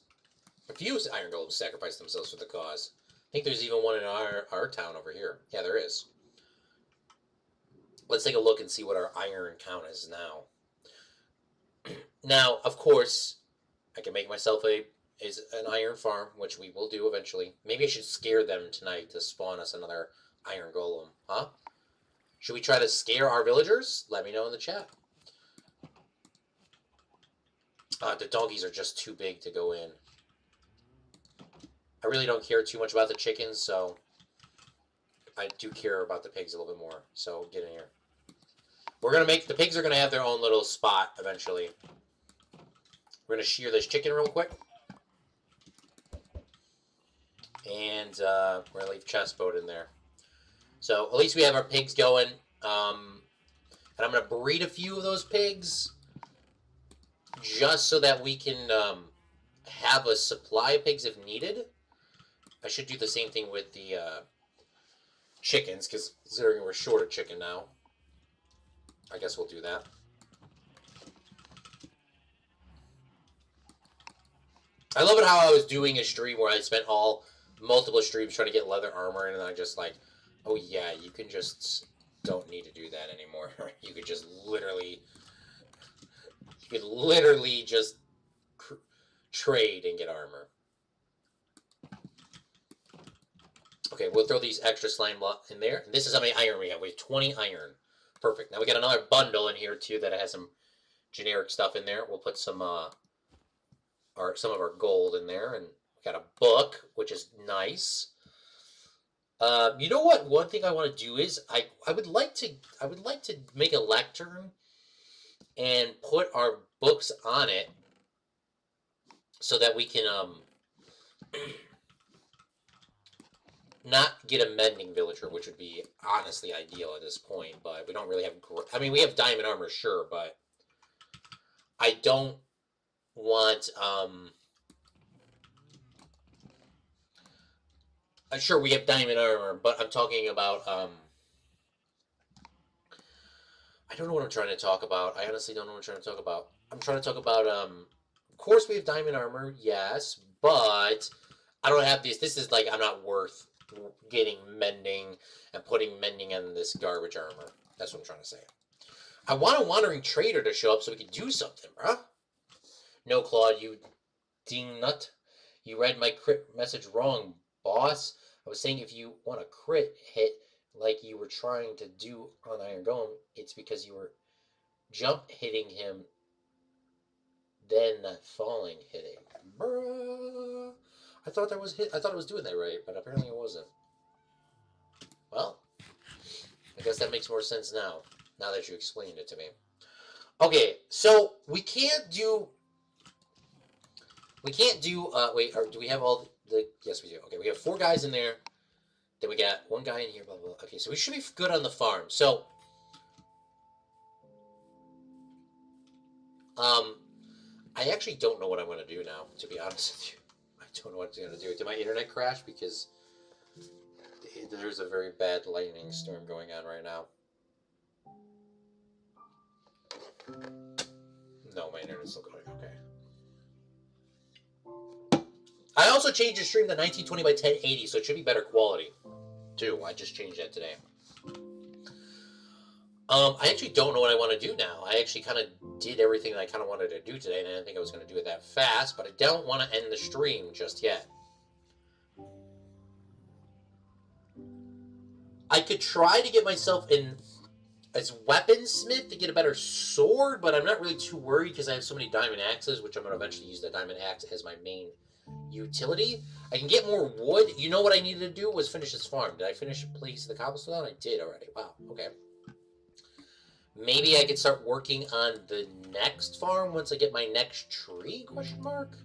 A few iron golems sacrificed themselves for the cause. I think there's even one in our town over here. Yeah, there is. Let's take a look and see what our iron count is now. Now, of course, I can make myself an iron farm, which we will do eventually. Maybe I should scare them tonight to spawn us another iron golem, huh? Should we try to scare our villagers? Let me know in the chat. The doggies are just too big to go in. I really don't care too much about the chickens, so I do care about the pigs a little bit more. So get in here. We're gonna make the pigs are gonna have their own little spot eventually. We're gonna shear this chicken real quick, and we're gonna leave chestboat in there. So at least we have our pigs going. And I'm gonna breed a few of those pigs, just so that we can have a supply of pigs if needed. I should do the same thing with the chickens, because considering we're short of chicken now, I guess we'll do that. I love it how I was doing a stream where I spent multiple streams trying to get leather armor, and then I just like, oh yeah, you can just don't need to do that anymore. You could just literally, just trade and get armor. Okay, we'll throw these extra slime in there. And this is how many iron we have. We have 20 iron. Perfect. Now we got another bundle in here too that has some generic stuff in there. We'll put some some of our gold in there, and we got a book, which is nice. You know what? One thing I want to do is I would like to make a lectern and put our books on it so that we can not get a mending villager, which would be honestly ideal at this point, but we don't really have... I mean, we have diamond armor, sure, but I don't want... sure, we have diamond armor, but I'm talking about... I don't know what I'm trying to talk about. I honestly don't know what I'm trying to talk about. I'm trying to talk about... of course we have diamond armor, yes, but I don't have these. This is like, I'm not worth getting mending and putting mending on this garbage armor. That's what I'm trying to say. I want a wandering trader to show up so we can do something, bruh. No, Claude, you ding nut. You read my crit message wrong, boss. I was saying if you want a crit hit like you were trying to do on Iron Golem, it's because you were jump hitting him, then not falling hitting. Bruh. I thought it was doing that right, but apparently it wasn't. Well, I guess that makes more sense now that you explained it to me. Okay, so we can't do, wait, do we have all the, yes we do. Okay, we have 4 guys in there, then we got 1 guy in here, blah, blah, blah. Okay, so we should be good on the farm. So, I actually don't know what I'm going to do now, to be honest with you. I don't know what I'm going to do. Did my internet crash? Because there's a very bad lightning storm going on right now. No, my internet's still going. Okay. I also changed the stream to 1920 by 1080, so it should be better quality, too. I just changed that today. I actually don't know what I want to do now. I actually kind of did everything that I kind of wanted to do today, and I didn't think I was going to do it that fast, but I don't want to end the stream just yet. I could try to get myself in as weaponsmith to get a better sword, but I'm not really too worried because I have so many diamond axes, which I'm going to eventually use the diamond axe as my main utility. I can get more wood. You know what I needed to do was finish this farm. Did I finish a place of the cobblestone? I did already. Wow, okay. Maybe I could start working on the next farm once I get my next tree, question mark?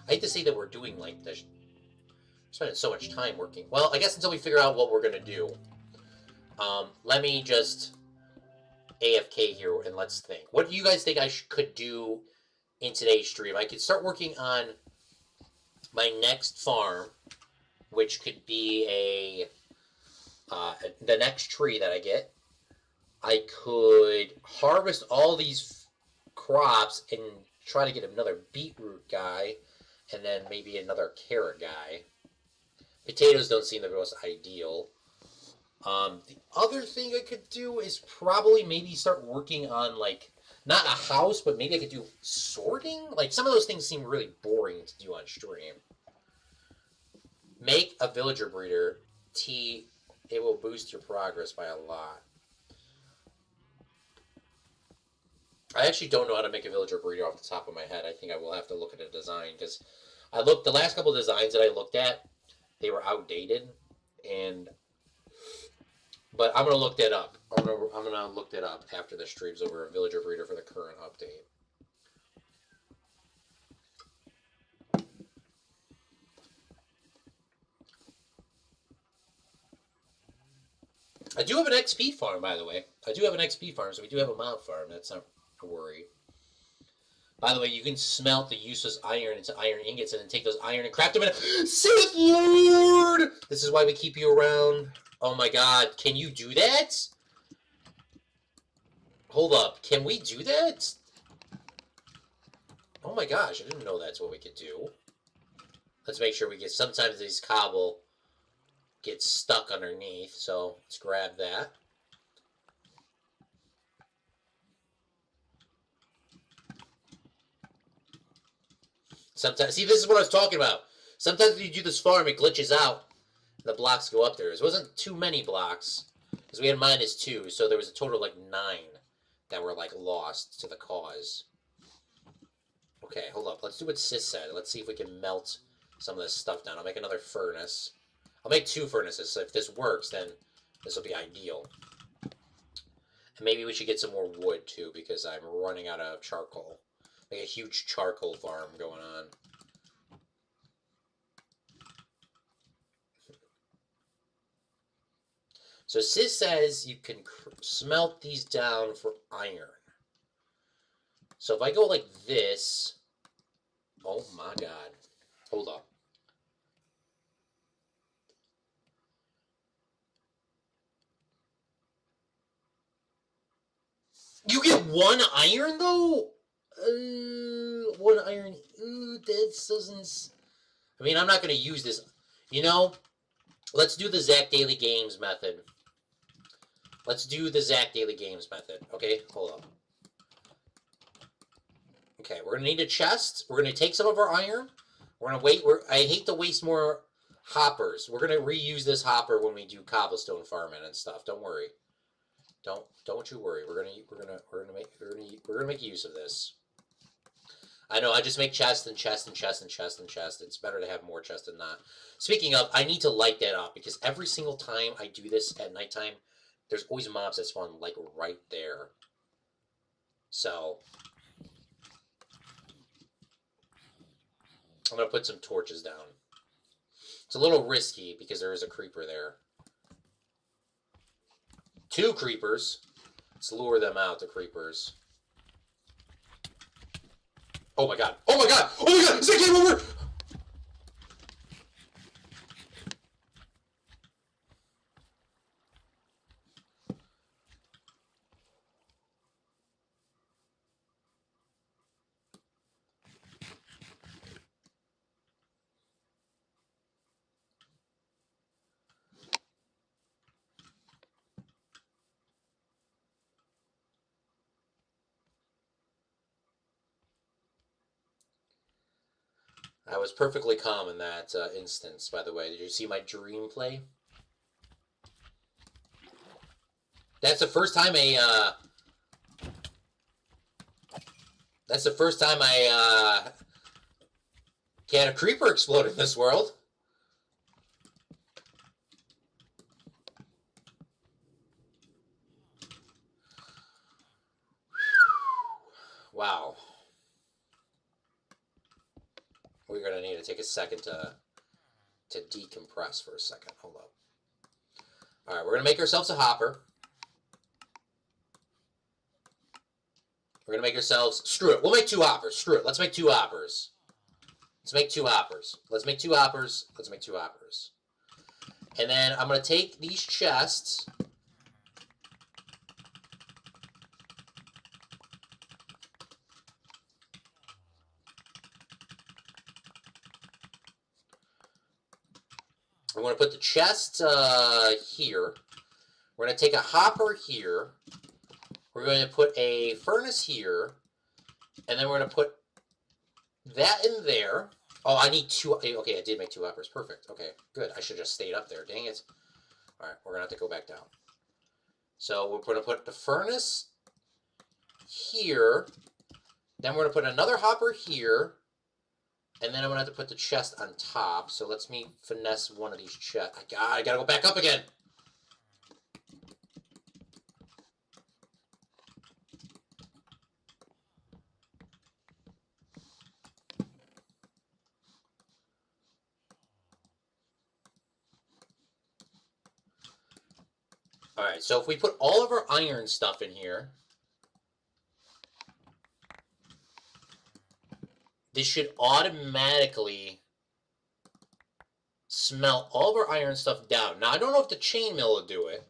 I hate to say that we're doing like this. Spending so much time working. Well, I guess until we figure out what we're going to do. Let me just AFK here and let's think. What do you guys think I could do in today's stream? I could start working on my next farm, which could be the next tree that I get. I could harvest all these crops and try to get another beetroot guy, and then maybe another carrot guy. Potatoes don't seem the most ideal. The other thing I could do is probably maybe start working on, like, not a house, but maybe I could do sorting? Like, some of those things seem really boring to do on stream. Make a villager breeder. T, it will boost your progress by a lot. I actually don't know how to make a villager breeder off the top of my head. I think I will have to look at a design, because the last couple of designs that I looked at, they were outdated, but I'm gonna look that up. I'm gonna look that up after the stream's over. A villager breeder for the current update. I do have an XP farm, by the way. I do have an XP farm, so we do have a mob farm. That's not a worry. By the way, you can smelt the useless iron into iron ingots and then take those iron and craft them in a Sith Lord! This is why we keep you around. Oh my god, can you do that? Hold up, can we do that? Oh my gosh, I didn't know that's what we could do. Let's make sure we get, sometimes these cobble get stuck underneath, so let's grab that. Sometimes, see, this is what I was talking about. Sometimes when you do this farm, it glitches out, and the blocks go up there. It wasn't too many blocks, because we had -2, so there was a total of like 9 that were like lost to the cause. Okay, hold up. Let's do what Sis said. Let's see if we can melt some of this stuff down. I'll make another furnace. I'll make 2 furnaces, so if this works, then this will be ideal. And maybe we should get some more wood, too, because I'm running out of charcoal. Like a huge charcoal farm going on. So Sis says you can smelt these down for iron. So if I go like this... Oh my god. Hold up. You get 1 iron, though? 1 iron. That doesn't... I mean, I'm not going to use this. You know, let's do the Zach Daily Games method. Let's do the Zach Daily Games method. Okay, hold up. Okay, we're going to need a chest. We're going to take some of our iron. We're going to wait. I hate to waste more hoppers. We're going to reuse this hopper when we do cobblestone farming and stuff. Don't worry. Don't you worry. We're gonna make use of this. I know I just make chest and chest and chest and chest and chest. It's better to have more chest than not. Speaking of, I need to light that up because every single time I do this at nighttime, there's always mobs that spawn like right there. So I'm gonna put some torches down. It's a little risky because there is a creeper there. 2 creepers. Let's lure them out, the creepers. Oh my god. Oh my god! Oh my god! Zach came over! I was perfectly calm in that instance, by the way. Did you see my dream play? That's the first time that's the first time I had a creeper explode in this world. Wow. We're going to need to take a second to decompress for a second. Hold up. All right, we're going to make ourselves a hopper. We're going to make ourselves... Screw it. We'll make 2 hoppers. Screw it. Let's make 2 hoppers. Let's make 2 hoppers. Let's make 2 hoppers. Let's make 2 hoppers. And then I'm going to take these chests... I'm going to put the chest here. We're going to take a hopper here. We're going to put a furnace here. And then we're going to put that in there. Oh, I need 2. Okay, I did make 2 hoppers. Perfect. Okay, good. I should have just stayed up there. Dang it. All right, we're going to have to go back down. So we're going to put the furnace here. Then we're going to put another hopper here. And then I'm going to have to put the chest on top. So let's me finesse one of these chests. I got to go back up again. All right, so if we put all of our iron stuff in here, this should automatically smelt all of our iron stuff down. Now, I don't know if the chain mill will do it,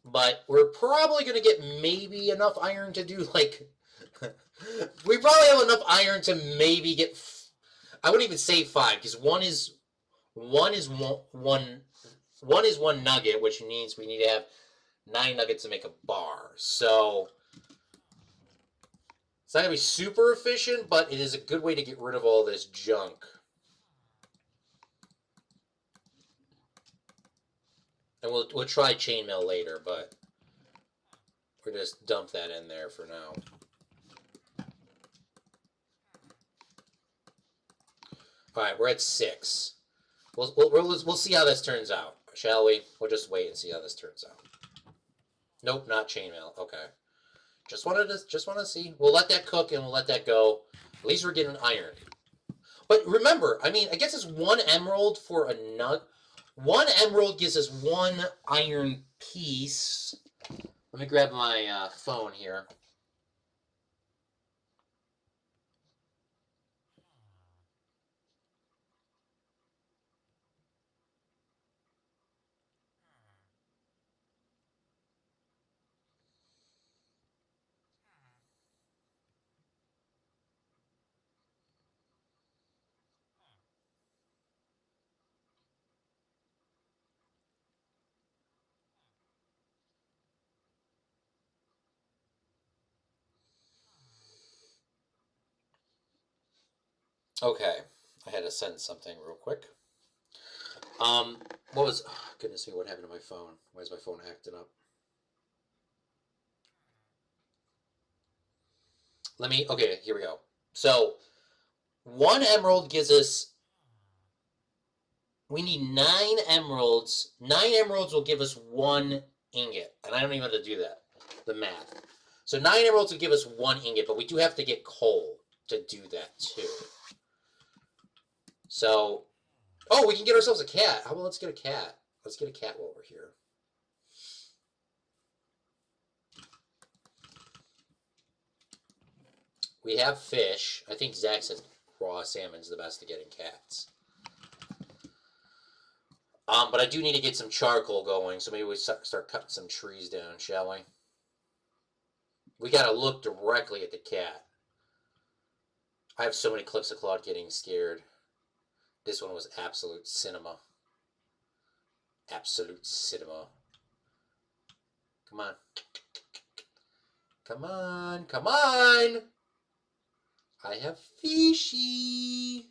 but we're probably going to get maybe enough iron to do, like... we probably have enough iron to maybe get... I wouldn't even say 5, because one is one nugget, which means we need to have 9 nuggets to make a bar. So... it's not going to be super efficient, but it is a good way to get rid of all this junk. And we'll try chainmail later, but we'll just dump that in there for now. All right, we're at 6. We'll see how this turns out, shall we? We'll just wait and see how this turns out. Nope, not chainmail. Okay. Just want to see. We'll let that cook and we'll let that go. At least we're getting iron. But remember, I mean, I guess it's 1 emerald for a nut. 1 emerald gives us 1 iron piece. Let me grab my phone here. Okay, I had to send something real quick. What was... oh, goodness me, what happened to my phone? Why is my phone acting up? Okay, here we go. So, 1 emerald gives us... we need 9 emeralds. 9 emeralds will give us 1 ingot. And I don't even have to do that, the math. So 9 emeralds will give us 1 ingot, but we do have to get coal to do that too. So, oh, we can get ourselves a cat. How about let's get a cat? Let's get a cat while we're here. We have fish. I think Zach says raw salmon's the best to getting cats. But I do need to get some charcoal going, so maybe we start cutting some trees down, shall we? We gotta look directly at the cat. I have so many clips of Claude getting scared. This one was absolute cinema. Absolute cinema. Come on. Come on, come on! I have fishy!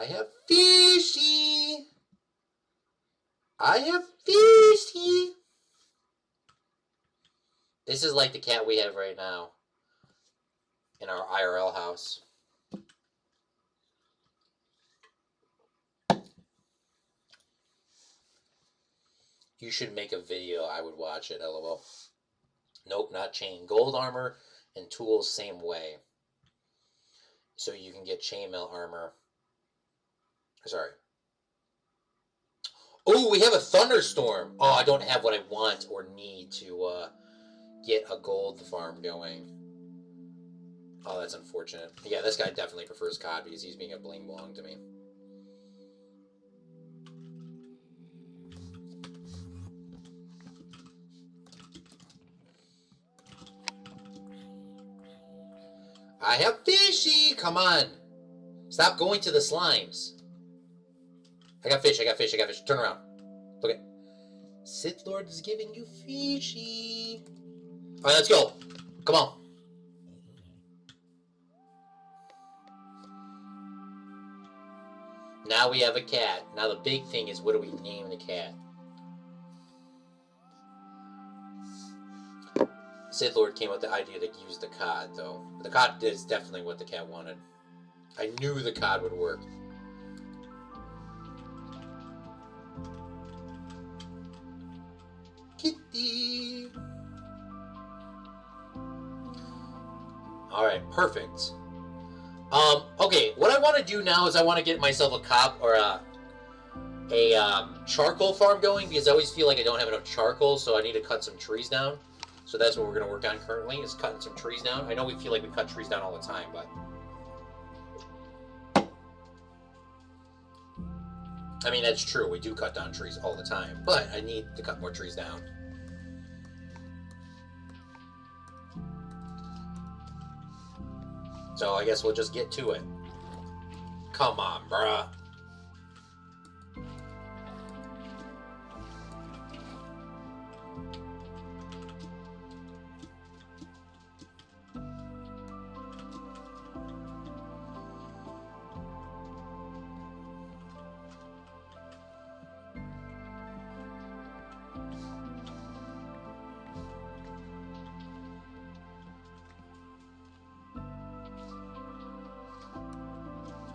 I have fishy. I have fishy. This is like the cat we have right now in our IRL house. You should make a video. I would watch it, LOL. Nope, not chain. Gold armor and tools, same way. So you can get chainmail armor. Sorry. Oh, we have a thunderstorm. Oh, I don't have what I want or need to get a gold farm going. Oh, that's unfortunate. Yeah, this guy definitely prefers COD because he's being a bling blong to me. I have fishy! Come on! Stop going to the slimes. I got fish, I got fish, I got fish. Turn around. Look at. Sith Lord is giving you fishy. Alright, let's go. Come on. Now we have a cat. Now the big thing is, what do we name the cat? Sith Lord came up with the idea to use the cod, though. The cod is definitely what the cat wanted. I knew the cod would work. Kitty! Alright, perfect. Okay, what I want to do now is I want to get myself a cop or a charcoal farm going, because I always feel like I don't have enough charcoal, so I need to cut some trees down. So that's what we're going to work on currently, is cutting some trees down. I know we feel like we cut trees down all the time, but... I mean, that's true. We do cut down trees all the time, but I need to cut more trees down. So I guess we'll just get to it. Come on, bruh.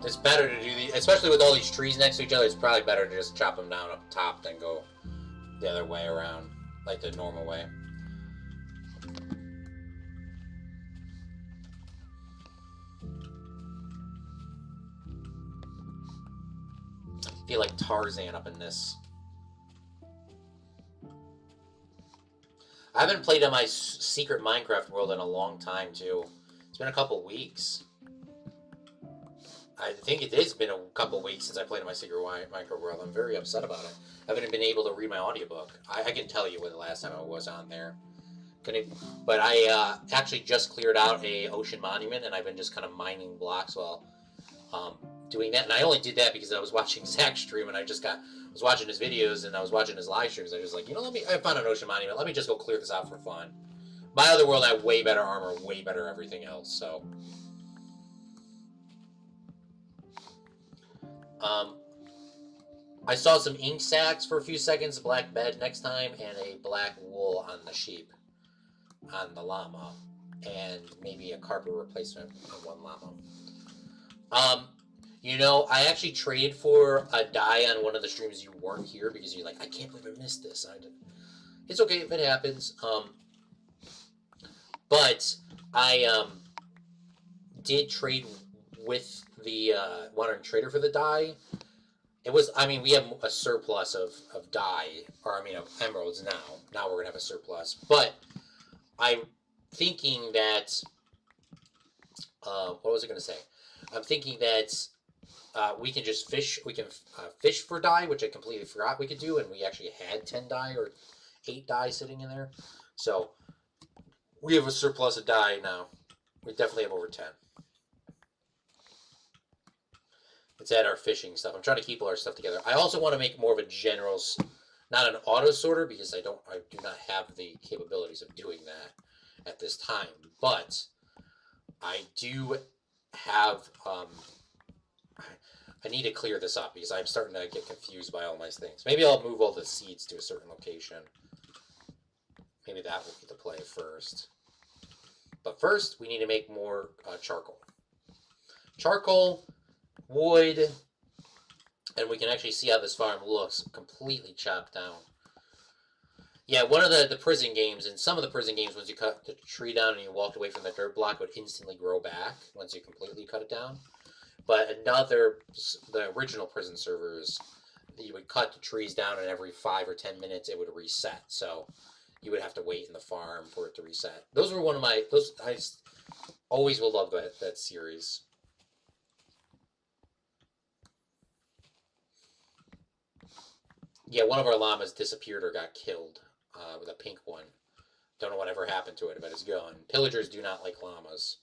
It's better to do the, especially with all these trees next to each other, it's probably better to just chop them down up top than go the other way around, like the normal way. I feel like Tarzan up in this. I haven't played on my secret Minecraft world in a long time, too. It's been a couple weeks. I think it has been a couple weeks since I played in my secret Minecraft world. I'm very upset about it. I haven't been able to read my audiobook. I can tell you when the last time I was on there. But I actually just cleared out a ocean monument, and I've been just kind of mining blocks while doing that. And I only did that because I was watching Zach's stream, and I was watching his videos, and I was watching his live streams. I was like, I found an ocean monument. Let me just go clear this out for fun. My other world, I have way better armor, way better everything else, so... I saw some ink sacs for a few seconds, a black bed next time, and a black wool on the sheep, on the llama, and maybe a carpet replacement on one llama. I actually traded for a dye on one of the streams you weren't here because you're like, I can't believe I missed this. It's okay if it happens. But I did trade with the Modern Trader for the dye. It was, we have a surplus of dye, or of emeralds now. Now we're going to have a surplus. But I'm thinking that, what was I going to say? I'm thinking that we can just fish, fish for dye, which I completely forgot we could do, and we actually had 10 dye or 8 dye sitting in there. So, we have a surplus of dye now. We definitely have over 10. Let's add our fishing stuff. I'm trying to keep all our stuff together. I also want to make more of a general, not an auto sorter, because I do not have the capabilities of doing that at this time. But I do have, I need to clear this up because I'm starting to get confused by all my things. Maybe I'll move all the seeds to a certain location. Maybe that will be the play first. But first, we need to make more charcoal. Charcoal, wood, and we can actually see how this farm looks completely chopped down. Yeah, one of the prison games, in some of the prison games, once you cut the tree down and you walked away from the dirt block, it would instantly grow back once you completely cut it down. But the original prison servers, you would cut the trees down and every 5 or 10 minutes it would reset. So you would have to wait in the farm for it to reset. Those were one of my, I always will love that series. Yeah, one of our llamas disappeared or got killed with a pink one. Don't know whatever happened to it, but it's gone. Pillagers do not like llamas.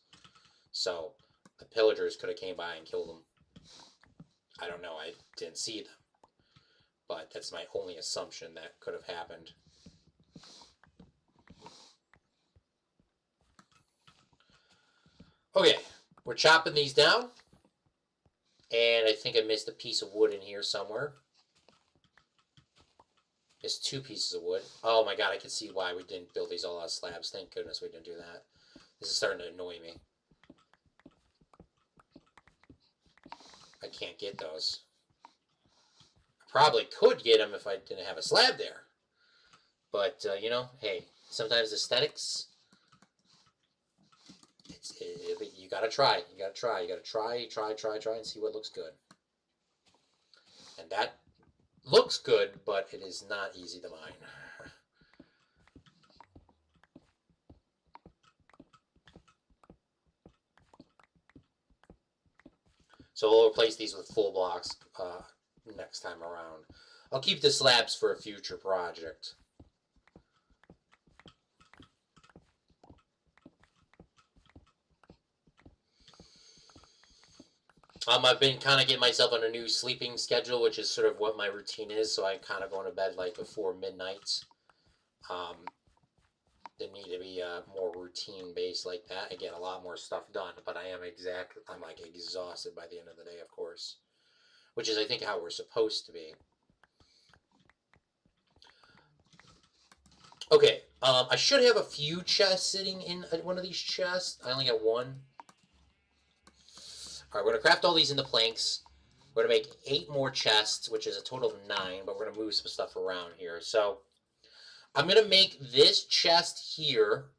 So the pillagers could have came by and killed them. I don't know. I didn't see them. But that's my only assumption that could have happened. Okay, we're chopping these down. And I think I missed a piece of wood in here somewhere. It's 2 pieces of wood. Oh my god, I can see why we didn't build these all out of slabs. Thank goodness we didn't do that. This is starting to annoy me. I can't get those. I probably could get them if I didn't have a slab there. But, you know, hey, sometimes aesthetics, you gotta try. You gotta try. You gotta try, and see what looks good. And that looks good, but it is not easy to mine. So we'll replace these with full blocks next time around. I'll keep the slabs for a future project. I've been kind of getting myself on a new sleeping schedule, which is sort of what my routine is. So I kind of go to bed like before midnight. They need to be more routine based like that. I get a lot more stuff done, but I'm like exhausted by the end of the day, of course, which is I think how we're supposed to be. Okay, I should have a few chests sitting in one of these chests. I only got one. Alright, we're going to craft all these into planks. We're going to make 8 more chests, which is a total of 9, but we're going to move some stuff around here. So, I'm going to make this chest here.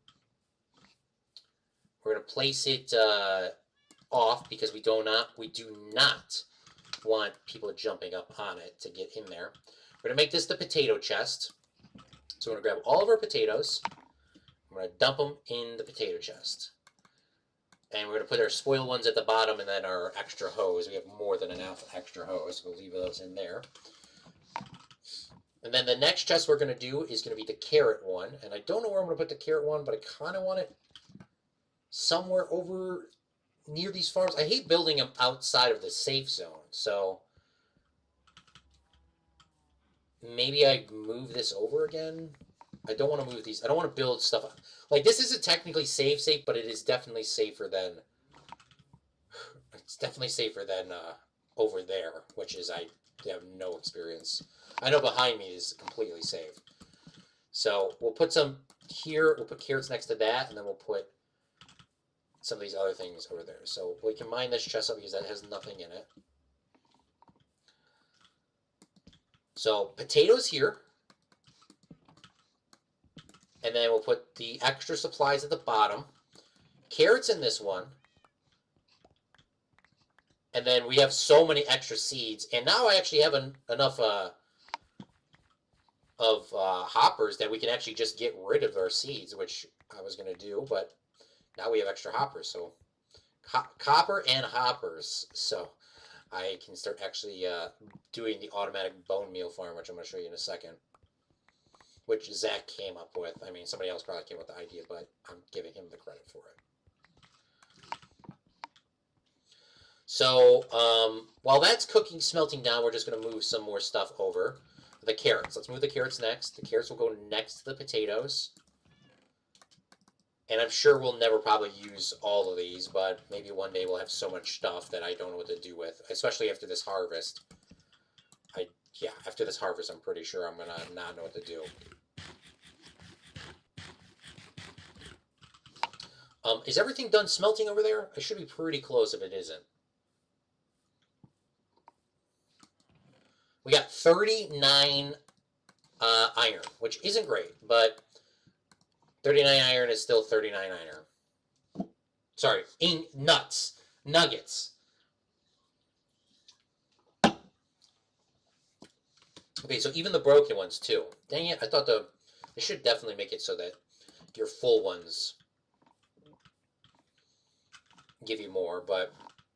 We're going to place it off because we do not want people jumping up on it to get in there. We're going to make this the potato chest. So we're going to grab all of our potatoes. I'm going to dump them in the potato chest. And we're going to put our spoiled ones at the bottom and then our extra hose. We have more than enough extra hose. We'll leave those in there. And then the next chest we're going to do is going to be the carrot one. And I don't know where I'm going to put the carrot one, but I kind of want it somewhere over near these farms. I hate building them outside of the safe zone. So maybe I move this over again. I don't want to move these. I don't want to build stuff. Like, this isn't technically safe, but it is definitely safer than... It's definitely safer than over there, which is I have no experience. I know behind me is completely safe. So we'll put some here. We'll put carrots next to that, and then we'll put some of these other things over there. So we can mine this chest up because that has nothing in it. So potatoes here. And then we'll put the extra supplies at the bottom. Carrots in this one. And then we have so many extra seeds. And now I actually have enough hoppers that we can actually just get rid of our seeds, which I was going to do. But now we have extra hoppers. So copper and hoppers. So I can start actually doing the automatic bone meal farm, which I'm going to show you in a second. Which Zach came up with. I mean, somebody else probably came up with the idea, but I'm giving him the credit for it. So, while that's cooking, smelting down, we're just going to move some more stuff over. The carrots. Let's move the carrots next. The carrots will go next to the potatoes. And I'm sure we'll never probably use all of these, but maybe one day we'll have so much stuff that I don't know what to do with, especially after this harvest. Yeah, after this harvest, I'm pretty sure I'm gonna not know what to do. Is everything done smelting over there? I should be pretty close if it isn't. We got 39 iron, which isn't great, but 39 iron is still 39 iron. Sorry, nuggets. Okay, so even the broken ones too. Dang it, I thought they should definitely make it so that your full ones give you more, but,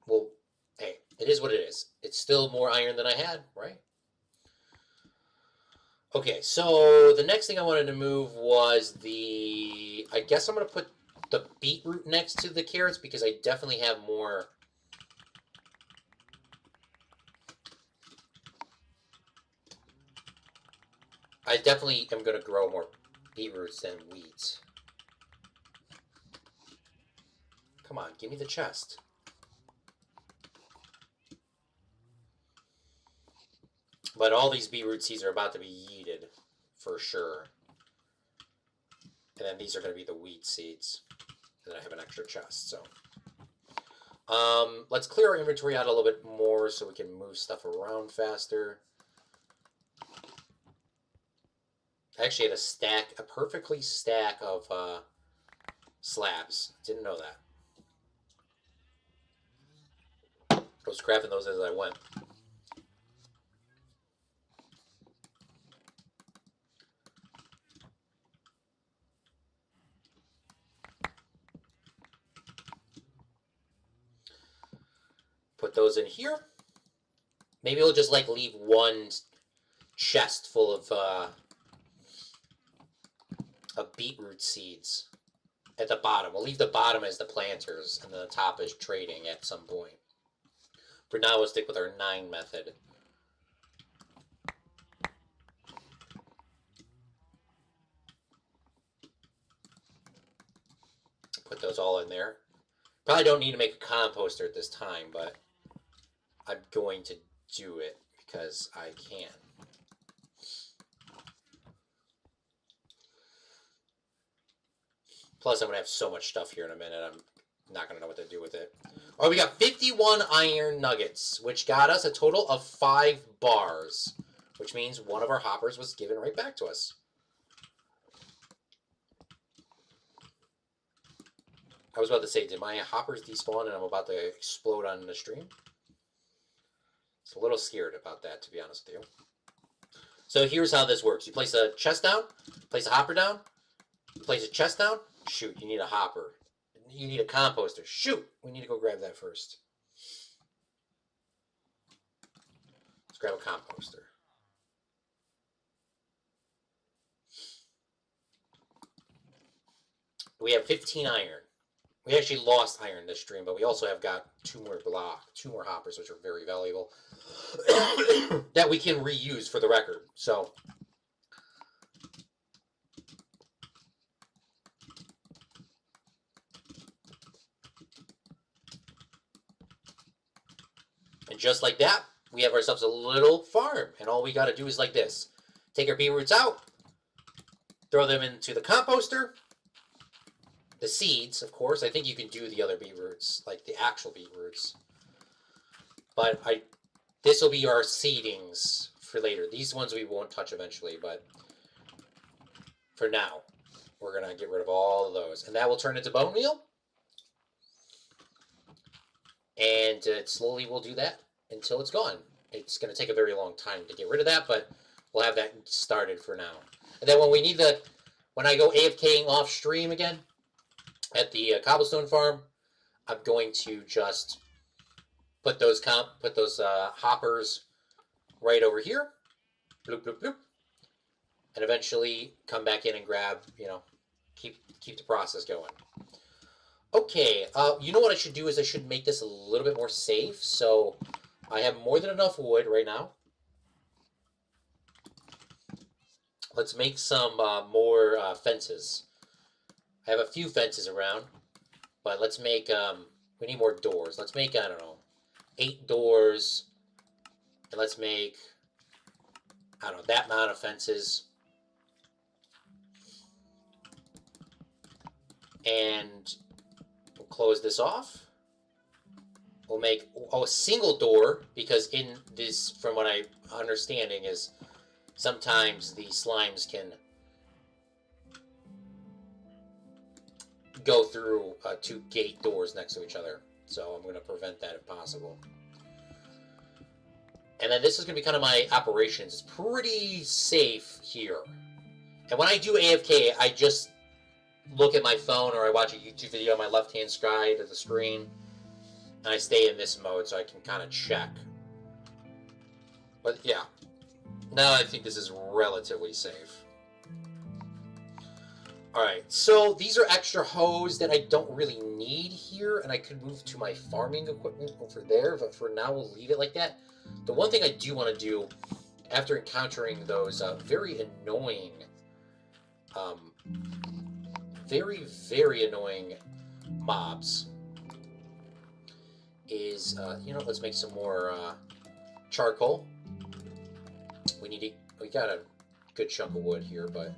well, hey, it is what it is. It's still more iron than I had, right? Okay, so the next thing I wanted to move was I guess I'm going to put the beetroot next to the carrots because I definitely have more. I definitely am going to grow more beetroots than wheat. Come on, give me the chest. But all these beetroot seeds are about to be yeeted, for sure. And then these are going to be the wheat seeds. And then I have an extra chest, so. Let's clear our inventory out a little bit more so we can move stuff around faster. I actually had a perfectly stack of slabs. Didn't know that. I was crafting those as I went. Put those in here. Maybe we'll just like leave one chest full of beetroot seeds at the bottom. We'll leave the bottom as the planters, and then the top is trading at some point. For now, we'll stick with our 9 method. Put those all in there. Probably don't need to make a composter at this time, but I'm going to do it because I can. Plus, I'm going to have so much stuff here in a minute, I'm not going to know what to do with it. All right, we got 51 iron nuggets, which got us a total of 5 bars, which means one of our hoppers was given right back to us. I was about to say, did my hoppers despawn and I'm about to explode on the stream? It's a little scared about that, to be honest with you. So here's how this works. You place a chest down, place a hopper down, you place a chest down. Shoot, you need a hopper. You need a composter. Shoot, we need to go grab that first. Let's grab a composter. We have 15 iron. We actually lost iron this stream, but we also have got 2 more hoppers, which are very valuable, that we can reuse for the record. So, and just like that, we have ourselves a little farm, and all we got to do is like this. Take our beetroots out, throw them into the composter, the seeds, of course. I think you can do the other beetroots, like the actual beetroots. But this will be our seedings for later. These ones we won't touch eventually, but for now, we're going to get rid of all of those. And that will turn into bone meal. And slowly we'll do that until it's gone. It's going to take a very long time to get rid of that, but we'll have that started for now. And then when we need when I go AFKing off stream again, at the cobblestone farm, I'm going to just put those hoppers right over here, bloop bloop bloop, and eventually come back in and grab, keep the process going. Okay, you know what I should do is I should make this a little bit more safe. So I have more than enough wood right now. Let's make some more fences. I have a few fences around, but let's make, we need more doors. Let's make, I don't know, 8 doors, and let's make, I don't know, that amount of fences. And we'll close this off. We'll make a single door, because in this, from what I'm understanding, is sometimes the slimes can go through 2 gate doors next to each other. So I'm going to prevent that if possible. And then this is going to be kind of my operations. It's pretty safe here. And when I do AFK, I just look at my phone or I watch a YouTube video on my left-hand side of the screen. And I stay in this mode so I can kind of check. But yeah, now I think this is relatively safe. Alright, so these are extra hose that I don't really need here, and I could move to my farming equipment over there, but for now we'll leave it like that. The one thing I do want to do, after encountering those very annoying, very annoying mobs, is, you know, let's make some more charcoal. We got a good chunk of wood here, but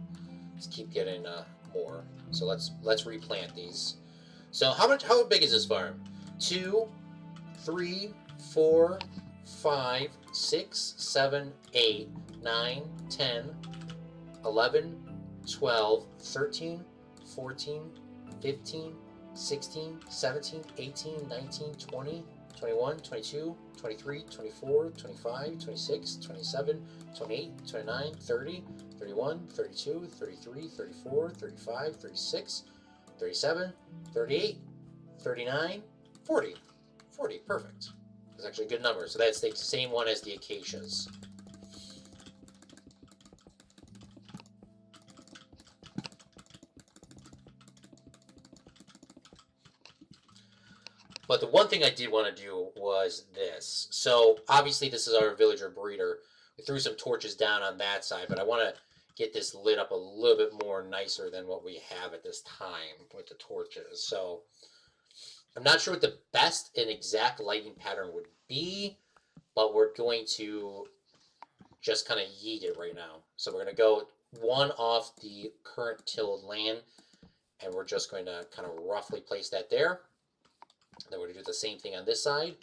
let's keep getting more. So let's replant these. So how big is this farm? 2, 3, 4, 5, 6, 7, 8, 9, 10, 11, 12, 13, 14, 15, 16, 17, 18, 19, 20, 21, 22, 23, 24, 25, 26, 27, 28, 29, 30, 31, 32, 33, 34, 35, 36, 37, 38, 39, 40. 40, perfect. That's actually a good number. So that's the same one as the acacias. But the one thing I did want to do was this. So obviously this is our villager breeder. We threw some torches down on that side, but I want to get this lit up a little bit more nicer than what we have at this time with the torches. So I'm not sure what the best and exact lighting pattern would be, but we're going to just kind of yeet it right now. So we're going to go one off the current tilled land, and we're just going to kind of roughly place that there. Then we're going to do the same thing on this side.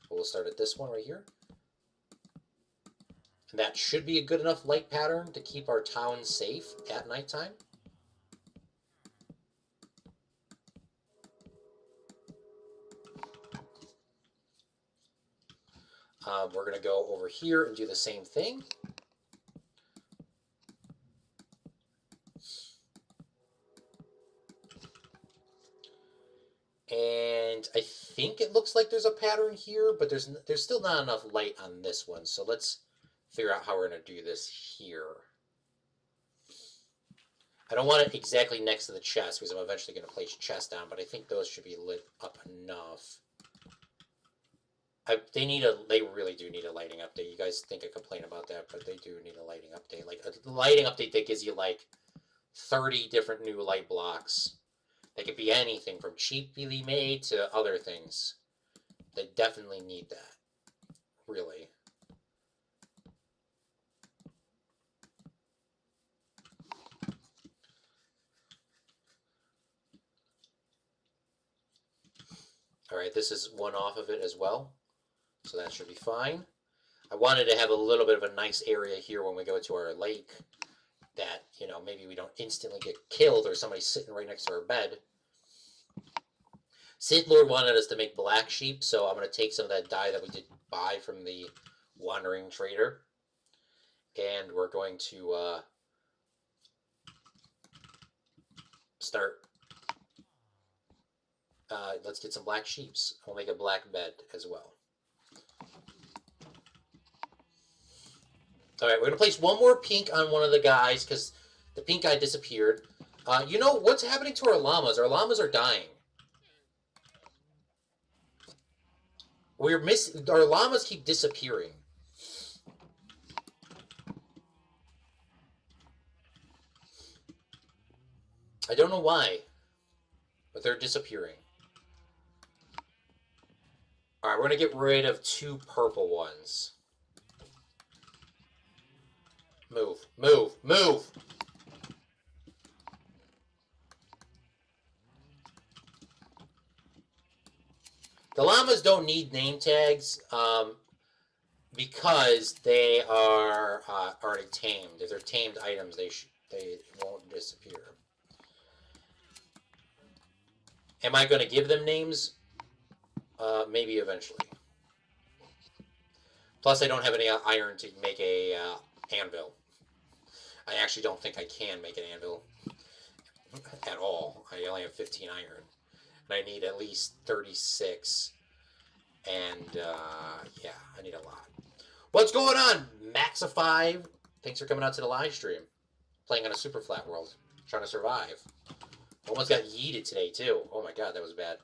We'll start at this one right here. And that should be a good enough light pattern to keep our town safe at nighttime. We're going to go over here and do the same thing. And I think it looks like there's a pattern here, but there's still not enough light on this one. So let's figure out how we're going to do this here. I don't want it exactly next to the chest because I'm eventually going to place chest down, but I think those should be lit up enough. They really do need a lighting update. You guys think I complain about that, but they do need a lighting update. Like a lighting update that gives you like 30 different new light blocks. They could be anything from cheaply made to other things. They definitely need that. Really. Alright, this is one off of it as well. So that should be fine. I wanted to have a little bit of a nice area here when we go to our lake that, you know, maybe we don't instantly get killed or somebody's sitting right next to our bed. Sith Lord wanted us to make black sheep, so I'm going to take some of that dye that we did buy from the wandering trader. And we're going to start. Let's get some black sheeps. We'll make a black bed as well. Alright, we're going to place one more pink on one of the guys because the pink guy disappeared. You know, what's happening to our llamas? Our llamas are dying. Our llamas keep disappearing. I don't know why. But they're disappearing. Alright, we're going to get rid of 2 purple ones. Move, move, move! The llamas don't need name tags because they are already tamed. If they're tamed items, they won't disappear. Am I going to give them names? Maybe eventually. Plus, I don't have any iron to make a anvil. I actually don't think I can make an anvil at all. I only have 15 iron. And I need at least 36. And, yeah, I need a lot. What's going on, Maxify? Thanks for coming out to the live stream. Playing on a Superflat world. Trying to survive. Almost got yeeted today, too. Oh my god, that was bad.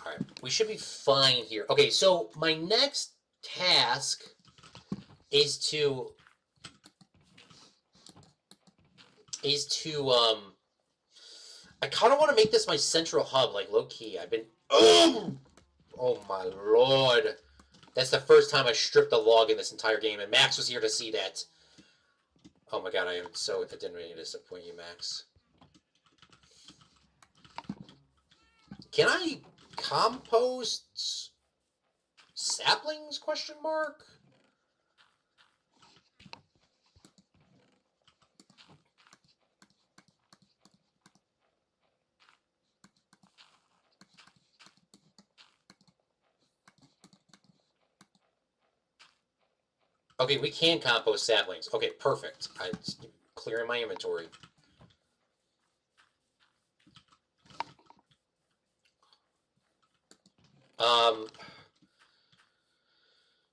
Alright, we should be fine here. Okay, so my next task is to... I kind of want to make this my central hub, like, low-key. I've been... Oh my lord. That's the first time I stripped a log in this entire game, and Max was here to see that. Oh my god, I didn't really disappoint you, Max. Can I compost saplings, question mark? Okay, we can compost saplings. Okay, perfect. I'm clearing my inventory.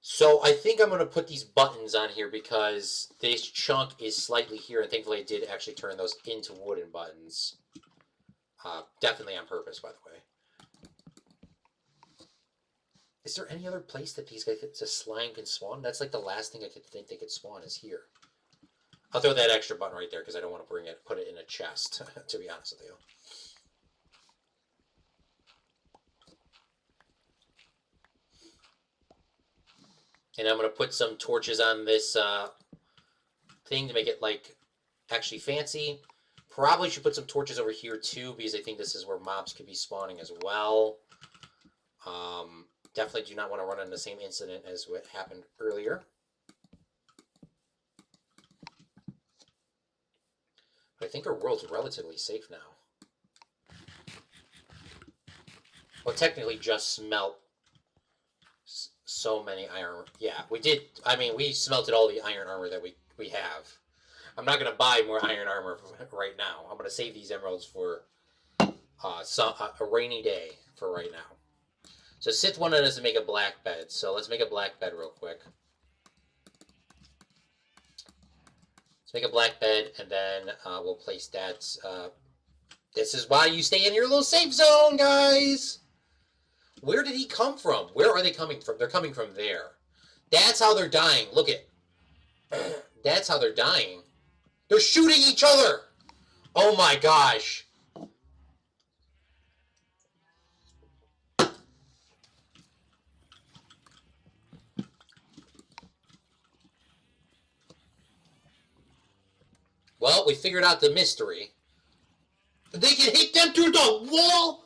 So I think I'm going to put these buttons on here because this chunk is slightly here, and thankfully I did actually turn those into wooden buttons. Definitely on purpose, by the way. Is there any other place that these guys, the slime can spawn? That's like the last thing I could think they could spawn is here. I'll throw that extra button right there because I don't want to put it in a chest, to be honest with you. And I'm going to put some torches on this thing to make it, like, actually fancy. Probably should put some torches over here, too, because I think this is where mobs could be spawning as well. Definitely do not want to run into the same incident as what happened earlier. But I think our world's relatively safe now. Well, technically just smelt so many iron. Yeah, we did. I mean, we smelted all the iron armor that we have. I'm not going to buy more iron armor right now. I'm going to save these emeralds for a rainy day for right now. So Sith wanted us to make a black bed, so let's make a black bed real quick. Let's make a black bed, and then we'll place that. This is why you stay in your little safe zone, guys! Where did he come from? Where are they coming from? They're coming from there. That's how they're dying. Look at... That's how they're dying. They're shooting each other! Oh my gosh! Well, we figured out the mystery. They can hit them through the wall!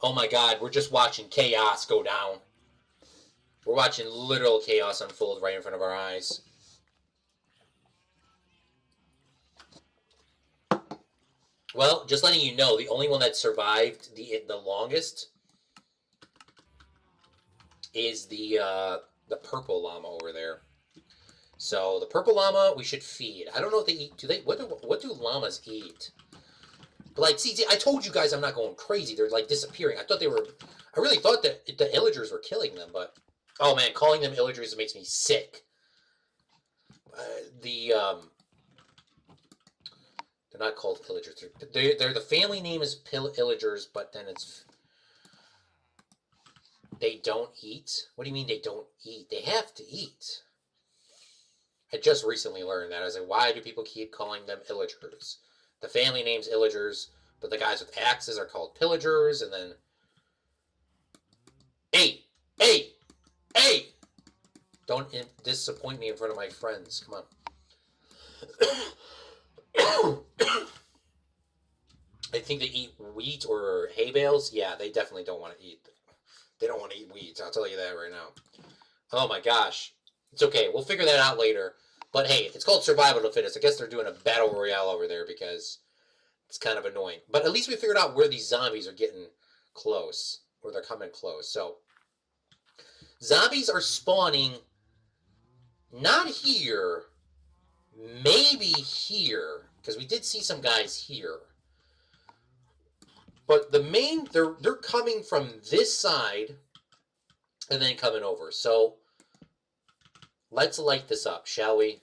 Oh my god, we're just watching chaos go down. We're watching literal chaos unfold right in front of our eyes. Well, just letting you know, the only one that survived the longest is the purple llama over there. So the purple llama we should feed. I don't know if they eat. What do llamas eat? But like, see, I told you guys I'm not going crazy. They're like disappearing. I really thought that the illagers were killing them, but oh man, calling them illagers makes me sick. They're not called illagers. They're the family name is illagers, but then it's they don't eat. What do you mean they don't eat? They have to eat. I just recently learned that. I was like, why do people keep calling them illagers? The family name's Illagers, but the guys with axes are called Pillagers, and then... Hey! Hey! Hey! Don't disappoint me in front of my friends. Come on. I think they eat wheat or hay bales. Yeah, they definitely don't want to eat. They don't want to eat wheat. I'll tell you that right now. Oh my gosh. It's okay. We'll figure that out later. But hey, it's called Survival of the Fittest. I guess they're doing a battle royale over there because it's kind of annoying. But at least we figured out where these zombies are getting close. Where they're coming close. So, zombies are spawning not here. Maybe here. Because we did see some guys here. But the main, they're coming from this side and then coming over. So let's light this up, shall we?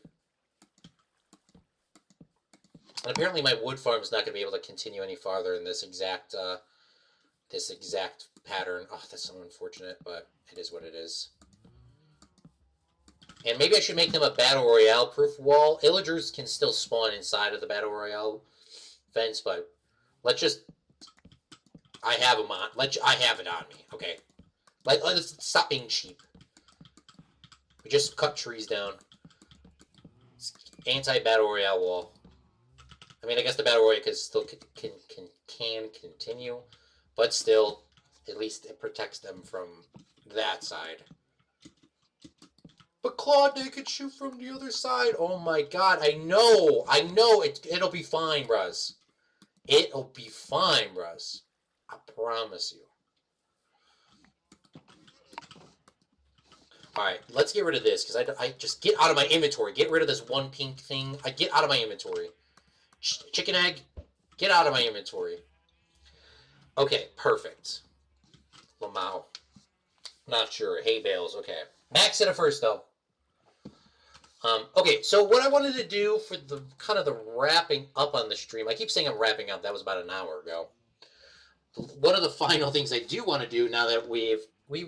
And apparently my wood farm is not going to be able to continue any farther in this exact pattern. Oh, that's so unfortunate, but it is what it is. And maybe I should make them a Battle Royale proof wall. Illagers can still spawn inside of the Battle Royale fence, but let's just... I have them on. I have it on me. Okay. Let's stop being cheap. We just cut trees down. Anti-Battle Royale wall. I mean, I guess the Battle Royale can continue, but still, at least it protects them from that side. But Claude, they could shoot from the other side. Oh my god, I know. It'll be fine, bruz. It'll be fine, bruz. I promise you. Alright, let's get rid of this, because I just get out of my inventory. Get rid of this one pink thing. I get out of my inventory. Chicken egg, get out of my inventory. Okay, perfect. Lamau. Not sure. Hay bales, okay. Back to the first, though. Okay, so what I wanted to do for the kind of the wrapping up on the stream, I keep saying I'm wrapping up, that was about an hour ago. One of the final things I do want to do now that we've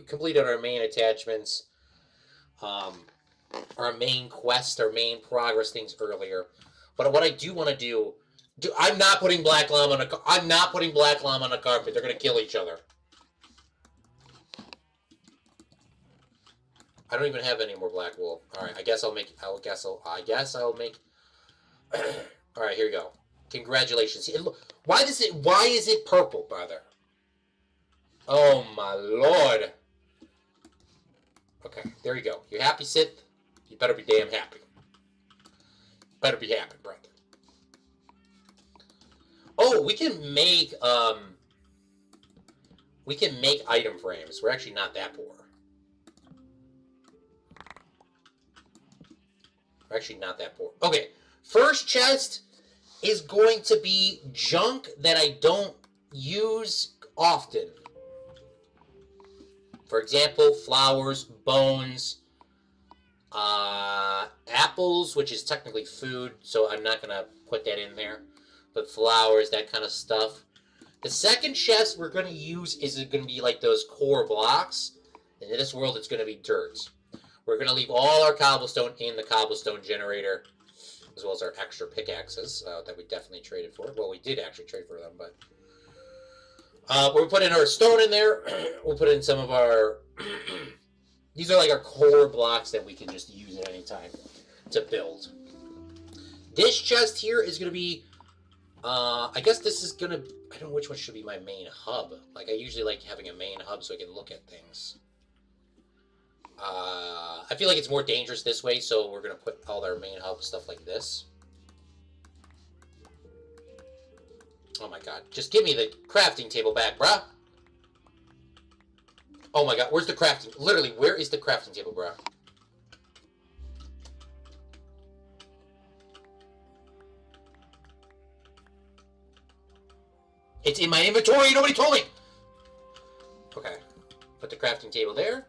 completed our main attachments, our main quest, our main progress things earlier. But what I do want to do, I'm not putting black llama on a carpet. They're gonna kill each other. I don't even have any more black wool. All right, I guess I'll make. All right, here we go. Congratulations. Why is it purple, brother? Oh my lord. Okay, there you go. You happy, Sith? You better be damn happy. Better be happy, brother. Oh, we can make item frames. We're actually not that poor. We're actually not that poor. Okay, first chest is going to be junk that I don't use often. For example, flowers, bones, apples, which is technically food, so I'm not going to put that in there. But flowers, that kind of stuff. The second chest we're going to use is going to be like those core blocks. And in this world, it's going to be dirt. We're going to leave all our cobblestone in the cobblestone generator, as well as our extra pickaxes that we definitely traded for. Well, we did actually trade for them, but... we'll put in our stone in there. We'll put in some of our... These are like our core blocks that we can just use at any time to build. This chest here is going to be... I guess this is going to... I don't know which one should be my main hub. Like, I usually like having a main hub so I can look at things. I feel like it's more dangerous this way, so we're going to put all our main hub stuff like this. Oh my god. Just give me the crafting table back, bruh. Oh my god, where's the crafting... Literally, where is the crafting table, bruh? It's in my inventory, nobody told me! Okay. Put the crafting table there.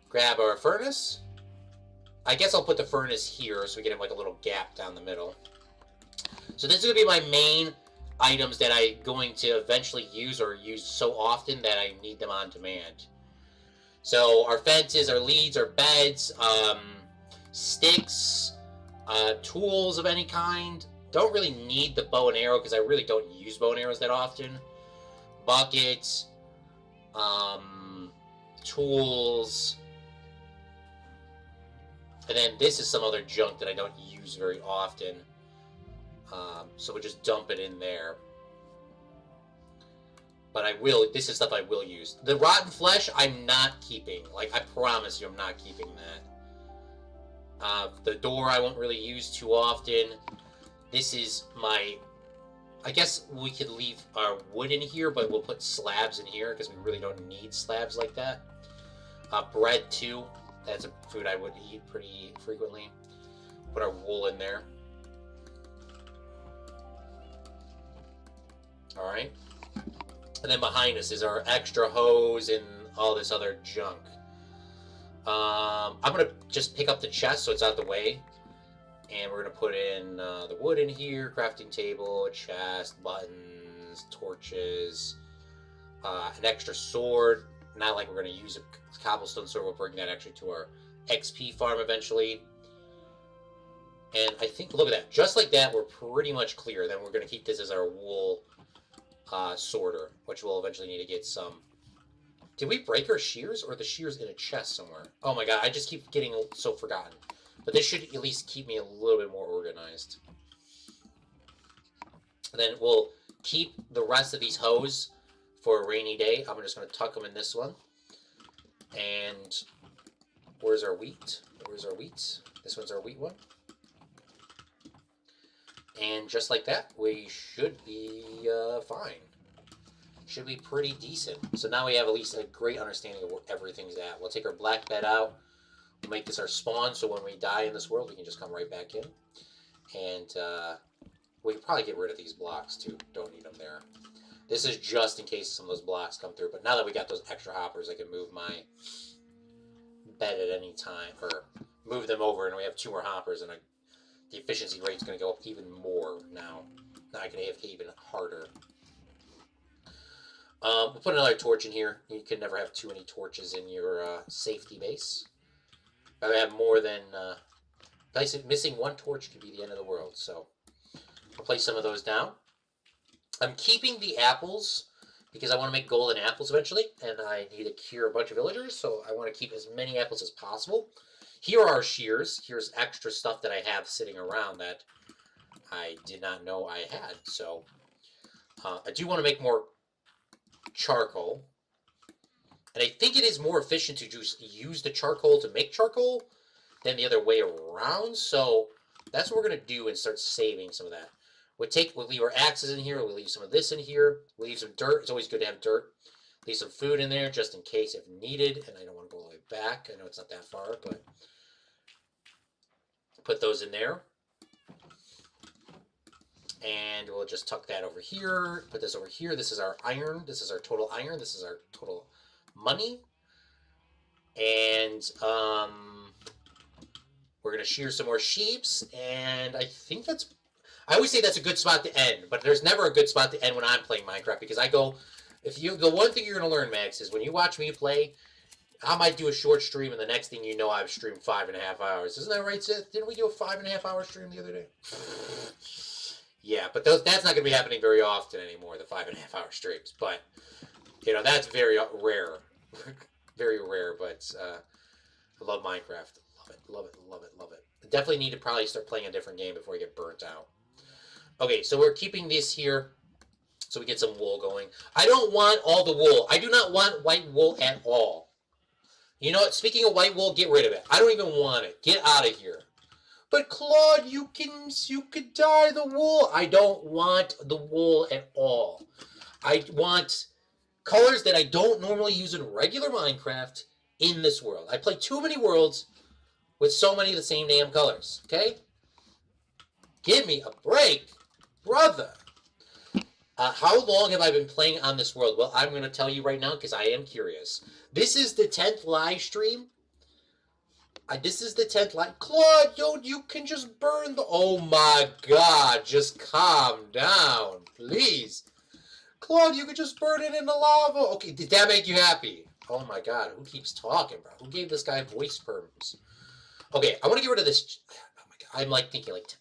Grab our furnace. I guess I'll put the furnace here so we get like a little gap down the middle. So this is going to be my main items that I'm going to eventually use or use so often that I need them on demand. So our fences, our leads, our beds, sticks, tools of any kind, Don't really need the bow and arrow because I really don't use bow and arrows that often. Buckets, tools, and then this is some other junk that I don't use very often. So we'll just dump it in there. But I will, this is stuff I will use. The rotten flesh, I'm not keeping. Like, I promise you I'm not keeping that. The door I won't really use too often. This is my, I guess we could leave our wood in here, but we'll put slabs in here because we really don't need slabs like that. Bread too, that's a food I would eat pretty frequently. Put our wool in there. Alright. And then behind us is our extra hose and all this other junk. I'm going to just pick up the chest so it's out of the way. And we're going to put in the wood in here, crafting table, chest, buttons, torches, an extra sword. Not like we're going to use a cobblestone sword. We'll bring that actually to our XP farm eventually. And I think, look at that. Just like that, we're pretty much clear. Then we're going to keep this as our wool sorter, which we'll eventually need to get some. Did we break our shears, or the shears in a chest somewhere? Oh my god, I just keep getting so forgotten. But this should at least keep me a little bit more organized. And then we'll keep the rest of these hoes for a rainy day. I'm just going to tuck them in this one. And where's our wheat? Where's our wheat? This one's our wheat one. And just like that, we should be fine. Should be pretty decent. So now we have at least a great understanding of where everything's at. We'll take our black bed out. We'll make this our spawn, so when we die in this world, we can just come right back in. And we can probably get rid of these blocks, too. Don't need them there. This is just in case some of those blocks come through. But now that we got those extra hoppers, I can move my bed at any time. Or move them over, and we have 2 more hoppers, and the efficiency rate's going to go up even more now. Now I can AFK even harder. We'll put another torch in here. You can never have too many torches in your safety base. If I have more than... missing 1 torch could be the end of the world. So we'll place some of those down. I'm keeping the apples because I want to make golden apples eventually. And I need to cure a bunch of villagers. So I want to keep as many apples as possible. Here are our shears. Here's extra stuff that I have sitting around that I did not know I had. So I do want to make more charcoal. And I think it is more efficient to just use the charcoal to make charcoal than the other way around. So that's what we're going to do and start saving some of that. We'll leave our axes in here. We'll leave some of this in here. We'll leave some dirt. It's always good to have dirt. Leave some food in there just in case if needed. And I don't want to go all the way back. I know it's not that far, but put those in there. And we'll just tuck that over here. Put this over here. This is our iron. This is our total iron. This is our total money. And we're going to shear some more sheeps. And I think that's... I always say that's a good spot to end. But there's never a good spot to end when I'm playing Minecraft. Because I go... The one thing you're going to learn, Max, is when you watch me play... I might do a short stream, and the next thing you know, I've streamed 5.5 hours. Isn't that right, Seth? Didn't we do a 5.5 hour stream the other day? Yeah, but that's not going to be happening very often anymore, the 5.5 hour streams. But, you know, that's very rare. Very rare, but I love Minecraft. Love it, love it, love it, love it. I definitely need to probably start playing a different game before I get burnt out. Okay, so we're keeping this here so we get some wool going. I don't want all the wool. I do not want white wool at all. You know what? Speaking of white wool, get rid of it. I don't even want it. Get out of here. But Claude, you could dye the wool. I don't want the wool at all. I want colors that I don't normally use in regular Minecraft in this world. I play too many worlds with so many of the same damn colors. Okay? Give me a break, brother. How long have I been playing on this world? Well, I'm going to tell you right now because I am curious. This is the 10th live stream. This is the 10th live... Claude, you can just burn the... Oh my god, just calm down, please. Claude, you could just burn it in the lava. Okay, did that make you happy? Oh my god, who keeps talking, bro? Who gave this guy voice perms? Okay, I want to get rid of this... Oh my god, I'm like thinking like...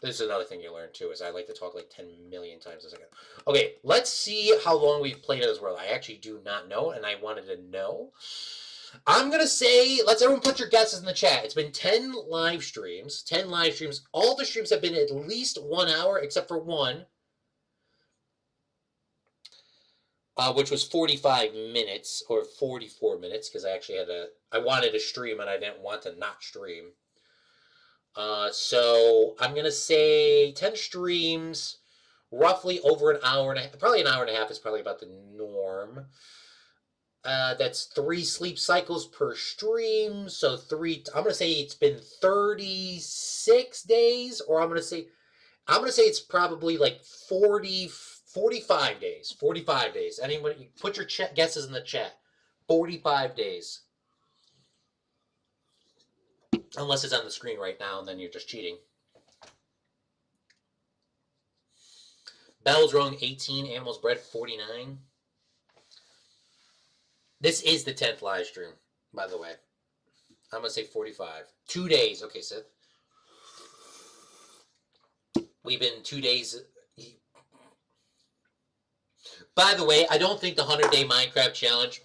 This is another thing you learn too, is I like to talk like 10 million times a second. Okay, let's see how long we've played it as well. I actually do not know, and I wanted to know. I'm going to say, let's everyone put your guesses in the chat. It's been 10 live streams. 10 live streams. All the streams have been at least 1 hour, except for one, which was 45 minutes, or 44 minutes, because I actually I wanted to stream, and I didn't want to not stream. So I'm going to say 10 streams, roughly over an hour and a half. Probably an hour and a half is probably about the norm. That's 3 sleep cycles per stream. So I'm going to say it's been 36 days, or I'm going to say it's probably like 45 days. 45 days. Anybody, put your guesses in the chat. 45 days. Unless it's on the screen right now, and then you're just cheating. Bells rung 18, animals bred 49. This is the 10th live stream, by the way. I'm going to say 45. 2 days. Okay, Seth. We've been 2 days. By the way, I don't think the 100-day Minecraft challenge,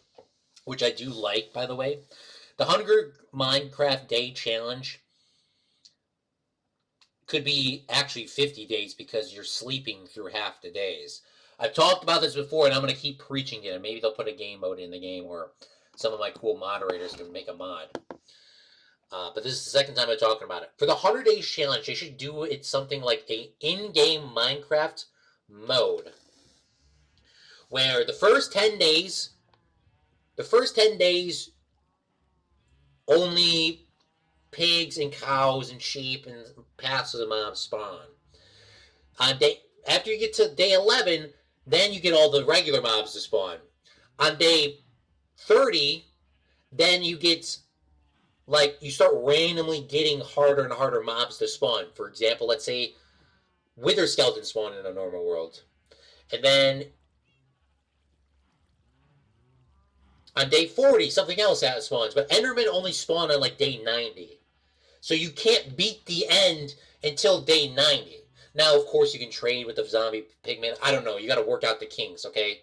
which I do like, by the way, the 100 Minecraft Day challenge could be actually 50 days because you're sleeping through half the days. I've talked about this before, and I'm going to keep preaching it. And maybe they'll put a game mode in the game, or some of my cool moderators can make a mod. But this is the second time I'm talking about it. For the 100 days challenge, they should do it something like a in-game Minecraft mode, where the first 10 days, only pigs and cows and sheep and paths of the mobs spawn. After you get to day 11, then you get all the regular mobs to spawn. On day 30, then you get, like, you start randomly getting harder and harder mobs to spawn. For example, let's say wither skeletons spawn in a normal world. And then on day 40, something else spawns. But Endermen only spawn on, like, day 90. So you can't beat the end until day 90. Now, of course, you can trade with the zombie pigmen. I don't know. You got to work out the kinks, okay?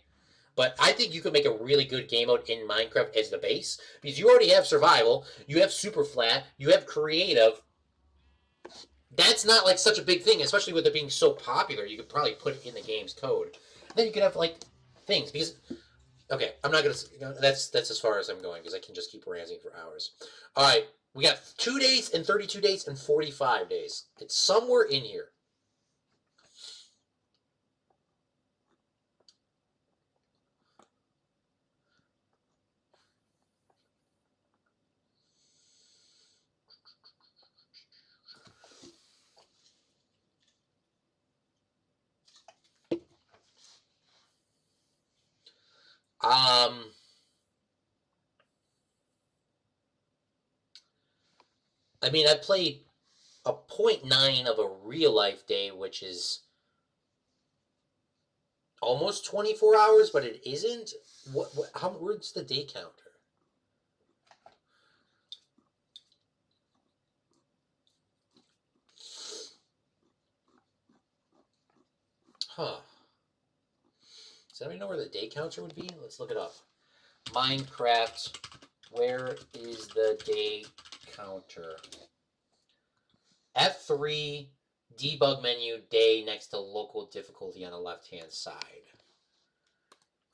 But I think you could make a really good game mode in Minecraft as the base, because you already have survival, you have Superflat, you have creative. That's not like such a big thing, especially with it being so popular. You could probably put it in the game's code. Then you could have like things, because okay, I'm not gonna. That's as far as I'm going, because I can just keep ranting for hours. All right, we got 2 days and 32 days and 45 days. It's somewhere in here. I mean, I played a 0.9 of a real life day, which is almost 24 hours, but it isn't. Where's the day counter? Huh. Does anybody know where the day counter would be? Let's look it up. Minecraft, where is the day counter? F3, debug menu, day next to local difficulty on the left-hand side.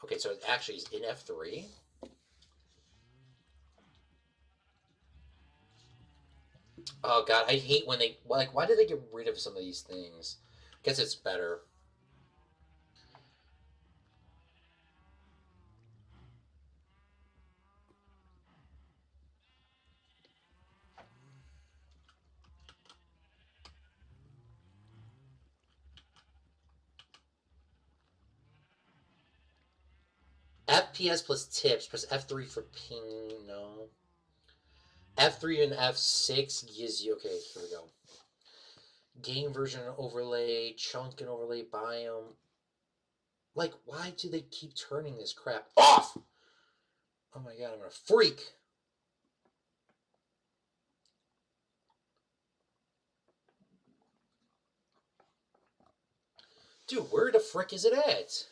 Okay, so it actually is in F3. Oh god, I hate when they, like, why did they get rid of some of these things? I guess it's better. FPS plus tips, press F3 for ping, no. F3 and F6 gives you, okay, here we go. Game version overlay, chunk and overlay, biome. Like, why do they keep turning this crap off? Oh my god, I'm gonna freak. Dude, where the frick is it at?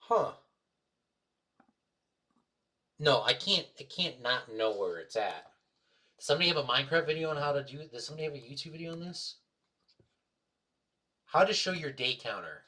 Huh. No, I can't not know where it's at. Does somebody have a Minecraft video on how to do it? Does somebody have a YouTube video on this? How to show your day counter.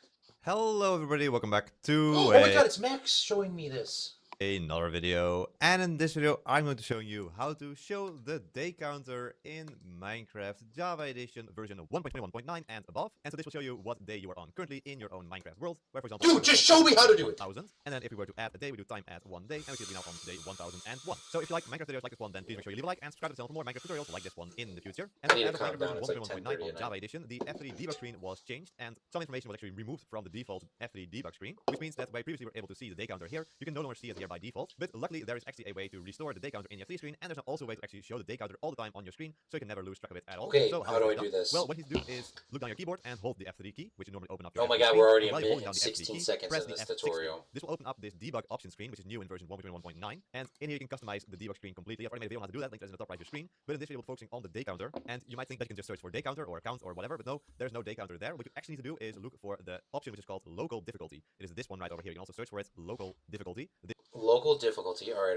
Hello everybody, welcome back to Oh my god, it's Max showing me this. another video. And in this video I'm going to show you how to show the day counter in Minecraft Java Edition version 1.21.9 and above. And so this will show you what day you are on currently in your own Minecraft world, where for example, dude, just show me how to do it. 1000. And then if we were to add a day, we do time add 1 day, and we see it now on day 1001. So if you like Minecraft videos like this one, then please make sure you leave a like and subscribe to the channel for more Minecraft tutorials like this one in the future. And I need as to calm down. It's like 10:30 on Java Edition, the F3 debug screen was changed, and some information was actually removed from the default F3 debug screen, which means that where previously we were able to see the day counter here, you can no longer see it here by default. But luckily, there is actually a way to restore the day counter in your F3 screen, and there's also a way to actually show the day counter all the time on your screen, so you can never lose track of it at all. Okay, so how do I do this? Well, what you do is look down your keyboard and hold the F3 key, which you normally open up your Oh my F3 god, screen. we're already a While you're minute holding and down the F3 16 key, seconds press in the this F6 tutorial. key. This will open up this debug option screen, which is new in version 1.21.9, and in here you can customize the debug screen completely. I've already made a video on how to do that, link is in the top right of your screen. But in this video we're focusing on the day counter, and you might think that you can just search for day counter or count or whatever, but no, there's no day counter there. What you actually need to do is look for the option which is called local difficulty. It is this one right over here. You can also search for it, local difficulty. Local difficulty, alright.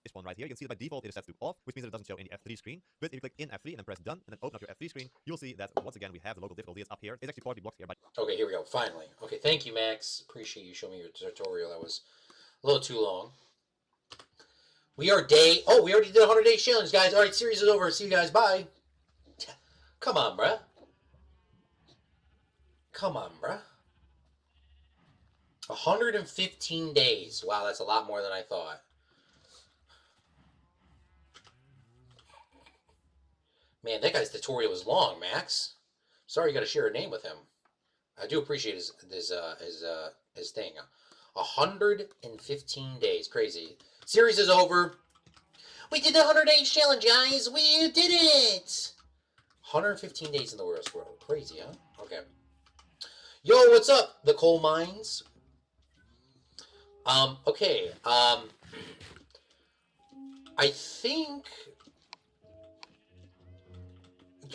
This one right here, you can see that by default it is set to off, which means that it doesn't show in the F3 screen. But if you click in F3 and then press done, and then open up your F3 screen, you'll see that once again we have the local difficulty. It's up here. It's actually partly blocked here by... Okay, here we go, finally. Okay, thank you, Max. Appreciate you showing me your tutorial. That was a little too long. We are oh, we already did a 100-day challenge, guys. Alright, series is over. See you guys, bye. Come on, bruh. Come on, bruh. 115 days. Wow, that's a lot more than I thought. Man, that guy's tutorial was long, Max. Sorry you got to share a name with him. I do appreciate his thing. 115 days. Crazy. Series is over. We did the 100-day challenge, guys. We did it. 115 days in the world. Crazy, huh? Okay. Yo, what's up? The coal mines. Okay. I think...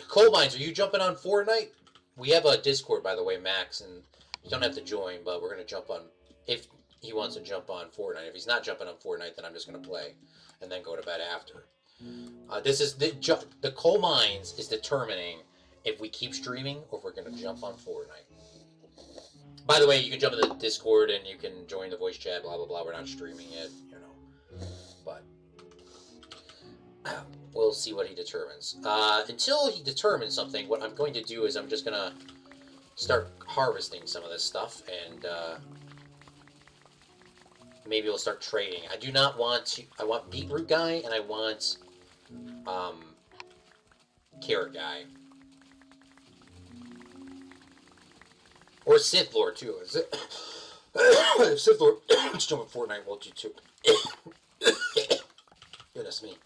Coal mines, are you jumping on Fortnite? We have a Discord, by the way, Max, and you don't have to join, but we're going to jump on, if he wants to jump on Fortnite. If he's not jumping on Fortnite, then I'm just going to play and then go to bed after. This is the coal mines is determining if we keep streaming or if we're going to jump on Fortnite. By the way, you can jump in the Discord and you can join the voice chat, blah, blah, blah. We're not streaming it, you know, but... we'll see what he determines. Until he determines something, what I'm going to do is I'm just going to start harvesting some of this stuff, and maybe we'll start trading. I do not want to... I want beetroot guy, and I want carrot guy. Or Sith Lord, too. Is it? If Sith Lord is jumping Fortnite, we'll do too. Goodness me.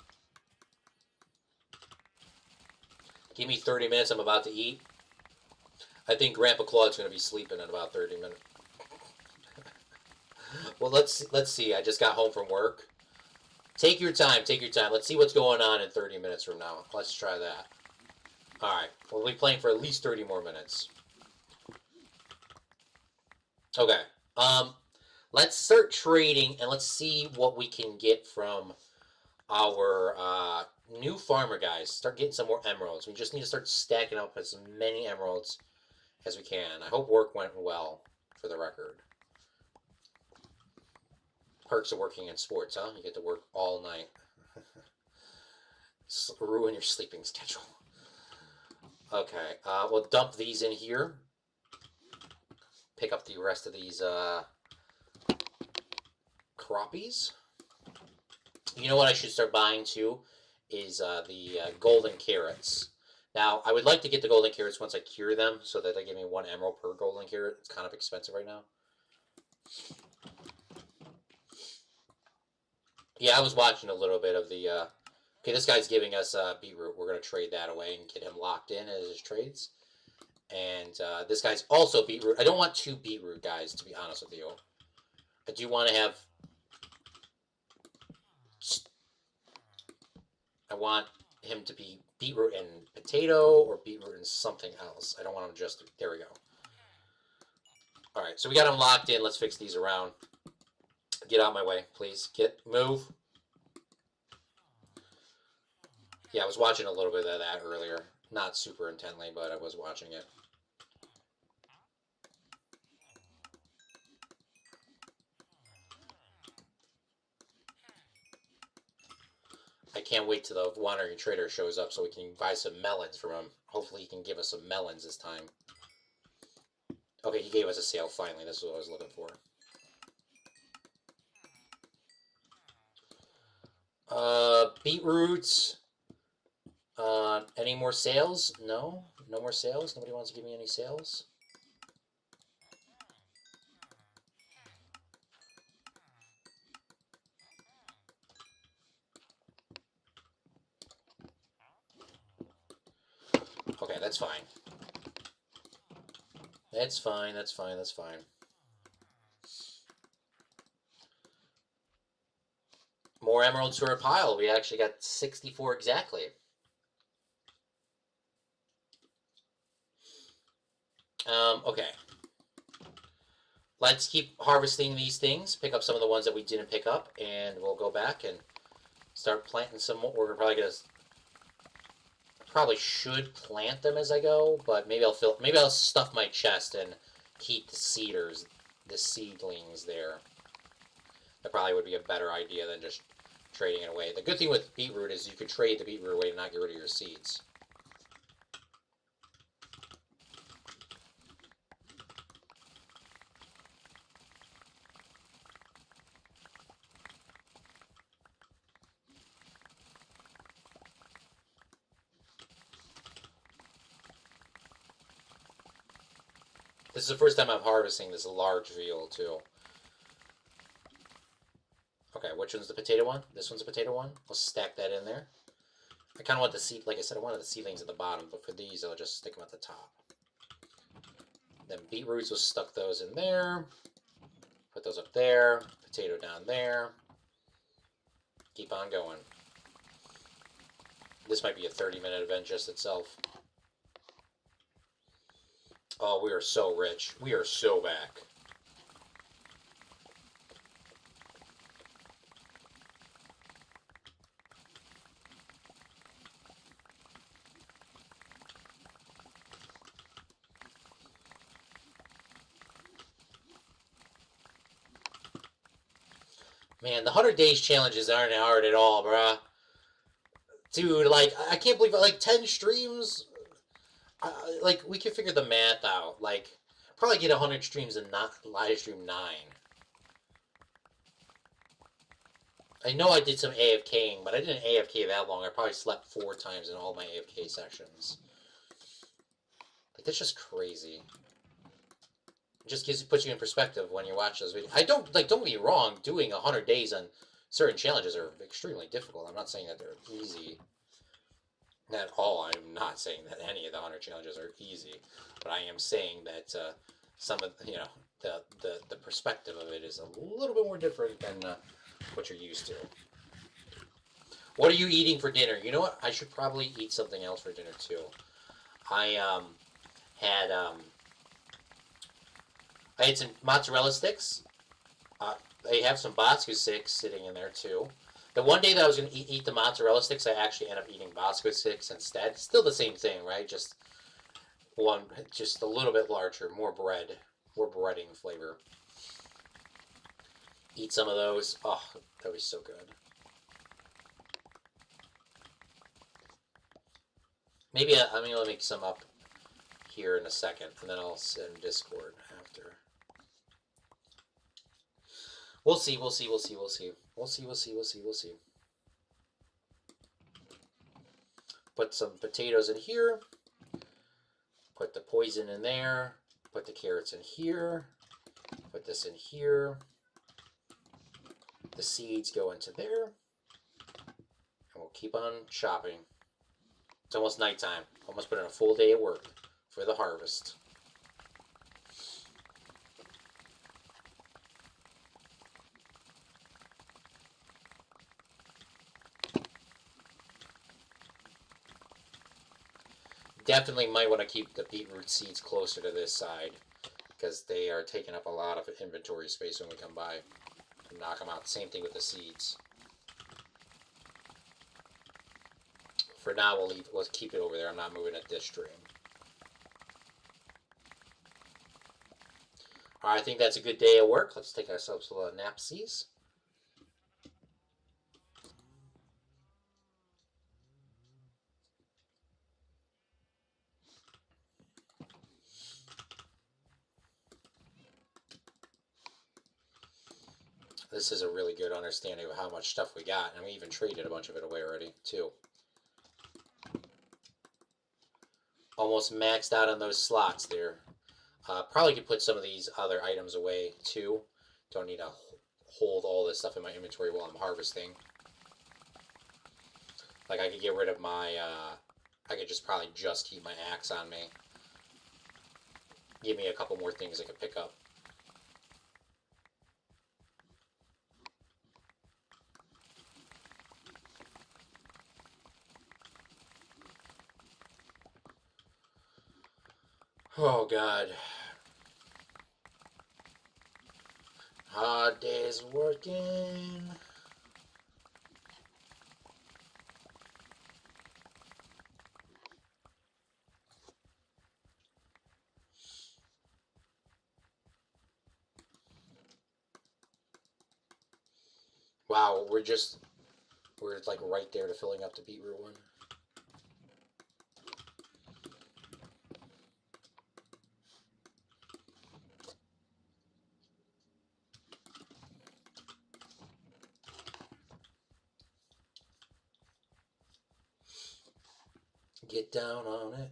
Give me 30 minutes, I'm about to eat. I think Grandpa Claude's going to be sleeping in about 30 minutes. Well, let's see. I just got home from work. Take your time, take your time. Let's see what's going on in 30 minutes from now. Let's try that. Alright, we'll be playing for at least 30 more minutes. Okay, let's start trading, and let's see what we can get from our new farmer guys. Start getting some more emeralds. We just need to start stacking up as many emeralds as we can. I hope work went well, for the record. Perks of working in sports, huh? You get to work all night. Ruin your sleeping schedule. Okay, we'll dump these in here. Pick up the rest of these croppies. You know what I should start buying too? Is the golden carrots. Now, I would like to get the golden carrots once I cure them, so that they give me 1 emerald per golden carrot. It's kind of expensive right now. Yeah, I was watching a little bit of the... okay, this guy's giving us beetroot. We're going to trade that away and get him locked in as his trades. And this guy's also beetroot. I don't want 2 beetroot guys, to be honest with you. I do want to have... I want him to be beetroot and potato or beetroot and something else. I don't want him just... There we go. Alright, so we got him locked in. Let's fix these around. Get out of my way, please. Move. Yeah, I was watching a little bit of that earlier. Not super intently, but I was watching it. I can't wait till the wandering trader shows up so we can buy some melons from him. Hopefully he can give us some melons this time. Okay, he gave us a sale finally. This is what I was looking for. Beetroots. Any more sales? No? No more sales? Nobody wants to give me any sales? Okay, that's fine. That's fine, that's fine, that's fine. More emeralds to our pile. We actually got 64 exactly. Okay. Let's keep harvesting these things. Pick up some of the ones that we didn't pick up, and we'll go back and start planting some more. We're probably gonna... Probably should plant them as I go, but maybe I'll stuff my chest and keep the seedlings there. That probably would be a better idea than just trading it away. The good thing with beetroot is you can trade the beetroot away and not get rid of your seeds. This is the first time I'm harvesting this large veal, too. Okay, which one's the potato one? This one's a potato one. We'll stack that in there. I kind of want the seed, like I said, I wanted the seedlings at the bottom, but for these, I'll just stick them at the top. Then beetroots, we'll stuck those in there. Put those up there. Potato down there. Keep on going. This might be a 30-minute event just itself. Oh, we are so rich. We are so back. Man, the 100 days challenges aren't hard at all, bruh. Dude, like, I can't believe, like, 10 streams? Like, we can figure the math out. Like, probably get 100 streams and not live stream 9. I know I did some AFKing, but I didn't AFK that long. I probably slept 4 times in all my AFK sessions. Like, that's just crazy. It just puts you in perspective when you watch those videos. Don't get me wrong, doing 100 days on certain challenges are extremely difficult. I'm not saying that they're easy. Not at all. I'm not saying that any of the 100 challenges are easy, but I am saying that some of the perspective of it is a little bit more different than what you're used to. What are you eating for dinner? You know what? I should probably eat something else for dinner too. I had some mozzarella sticks. I have some Bosco sticks sitting in there too. The one day that I was going to eat the mozzarella sticks, I actually ended up eating Bosco sticks instead. Still the same thing, right? Just a little bit larger, more bread, more breading flavor. Eat some of those. Oh, that was so good. Maybe I'm going to make some up here in a second, and then I'll send Discord after. We'll see. Put some potatoes in here. Put the poison in there. Put the carrots in here. Put this in here. The seeds go into there. And we'll keep on chopping. It's almost nighttime. Almost put in a full day of work. for the harvest. Definitely might want to keep the beetroot seeds closer to this side because they are taking up a lot of inventory space when we come by. Knock them out. Same thing with the seeds. For now, we'll keep it over there. I'm not moving it this stream. All right, I think that's a good day of work. Let's take ourselves a little napsies. This is a really good understanding of how much stuff we got, and we even traded a bunch of it away already, too. Almost maxed out on those slots there. Probably could put some of these other items away, too. Don't need to hold all this stuff in my inventory while I'm harvesting. Like, I could get rid of my, I could just probably just keep my axe on me. Give me a couple more things I could pick up. Oh, God. Hard days working. Wow, we're like right there to filling up the beetroot one. Get down on it.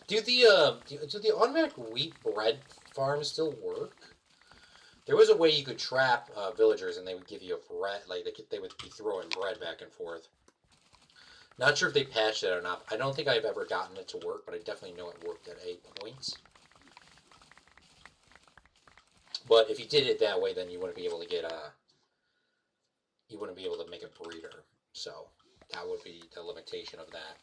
Do the automatic wheat bread farms still work? There was a way you could trap villagers and they would give you a bread, like they would be throwing bread back and forth. Not sure if they patched it or not. I don't think I've ever gotten it to work, but I definitely know it worked at 8 points. But if you did it that way, then you wouldn't be able to get you wouldn't be able to make a breeder. So that would be the limitation of that.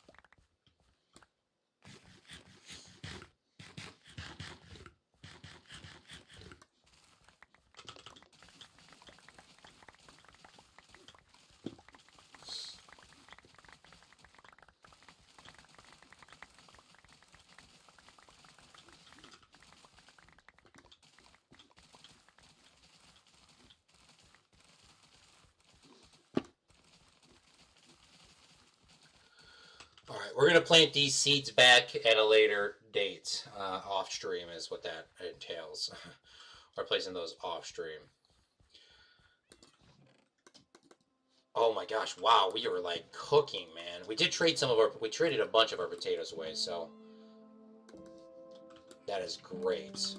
All right, we're going to plant these seeds back at a later date. Off stream is what that entails. We're placing those off stream. Oh my gosh, wow, we were like cooking, man. We did trade we traded a bunch of our potatoes away, so that is great.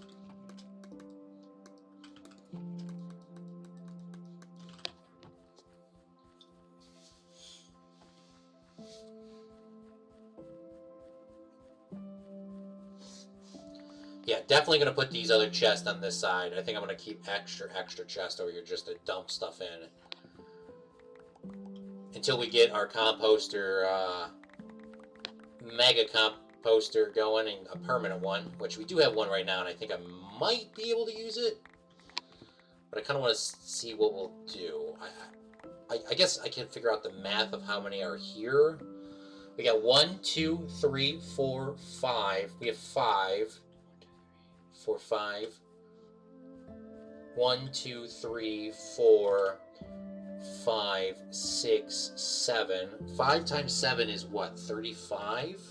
Yeah, definitely going to put these other chests on this side. I think I'm going to keep extra chest over here just to dump stuff in. Until we get our composter, mega composter going, and a permanent one, which we do have one right now, and I think I might be able to use it. But I kind of want to see what we'll do. I guess I can figure out the math of how many are here. We got 1, 2, 3, 4, 5. We have 5. 4, 5. 1, 2, 3, 4, 5, 6, 7. 5 times 7 is what? 35?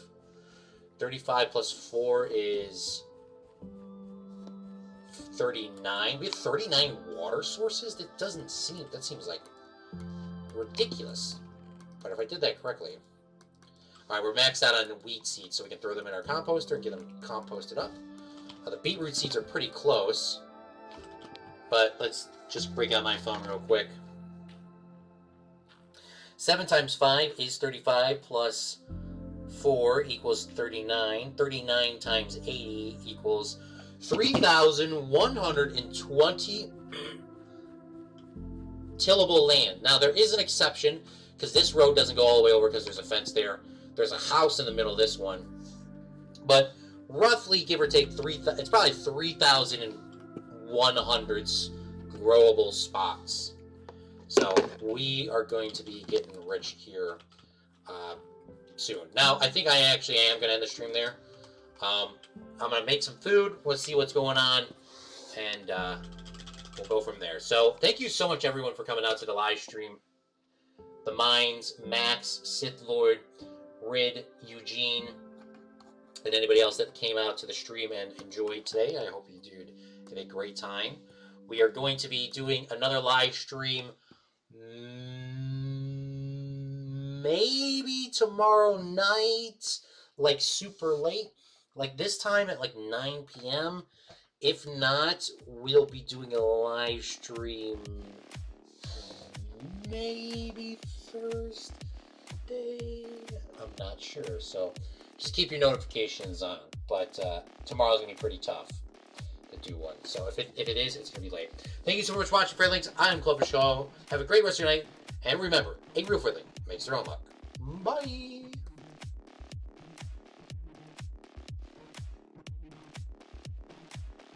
35 plus 4 is 39. We have 39 water sources? That seems like ridiculous. But if I did that correctly, All right, we're maxed out on wheat seeds, so we can throw them in our composter and get them composted up. The beetroot seeds are pretty close, but let's just break out my phone real quick. 7 times 5 is 35, plus 4 equals 39. 39 times 80 equals 3,120 tillable land. Now, there is an exception, because this road doesn't go all the way over because there's a fence there. There's a house in the middle of this one. But roughly, give or take, it's probably 3,100 growable spots. So we are going to be getting rich here soon. Now, I think I actually am going to end the stream there. I'm going to make some food. We'll see what's going on. And we'll go from there. So thank you so much, everyone, for coming out to the live stream. The Mines, Max, Sith Lord, Rid, Eugene, and anybody else that came out to the stream and enjoyed today. I hope you did have a great time. We are going to be doing another live stream maybe tomorrow night, like super late, like this time at like 9 p.m. If not, we'll be doing a live stream maybe Thursday. I'm not sure, so just keep your notifications on. But tomorrow's gonna be pretty tough to do one. So if it is, it's gonna be late. Thank you so much for watching, Friendlings. I am Claude. Have a great rest of your night, and remember, a real friendly makes their own luck. Bye.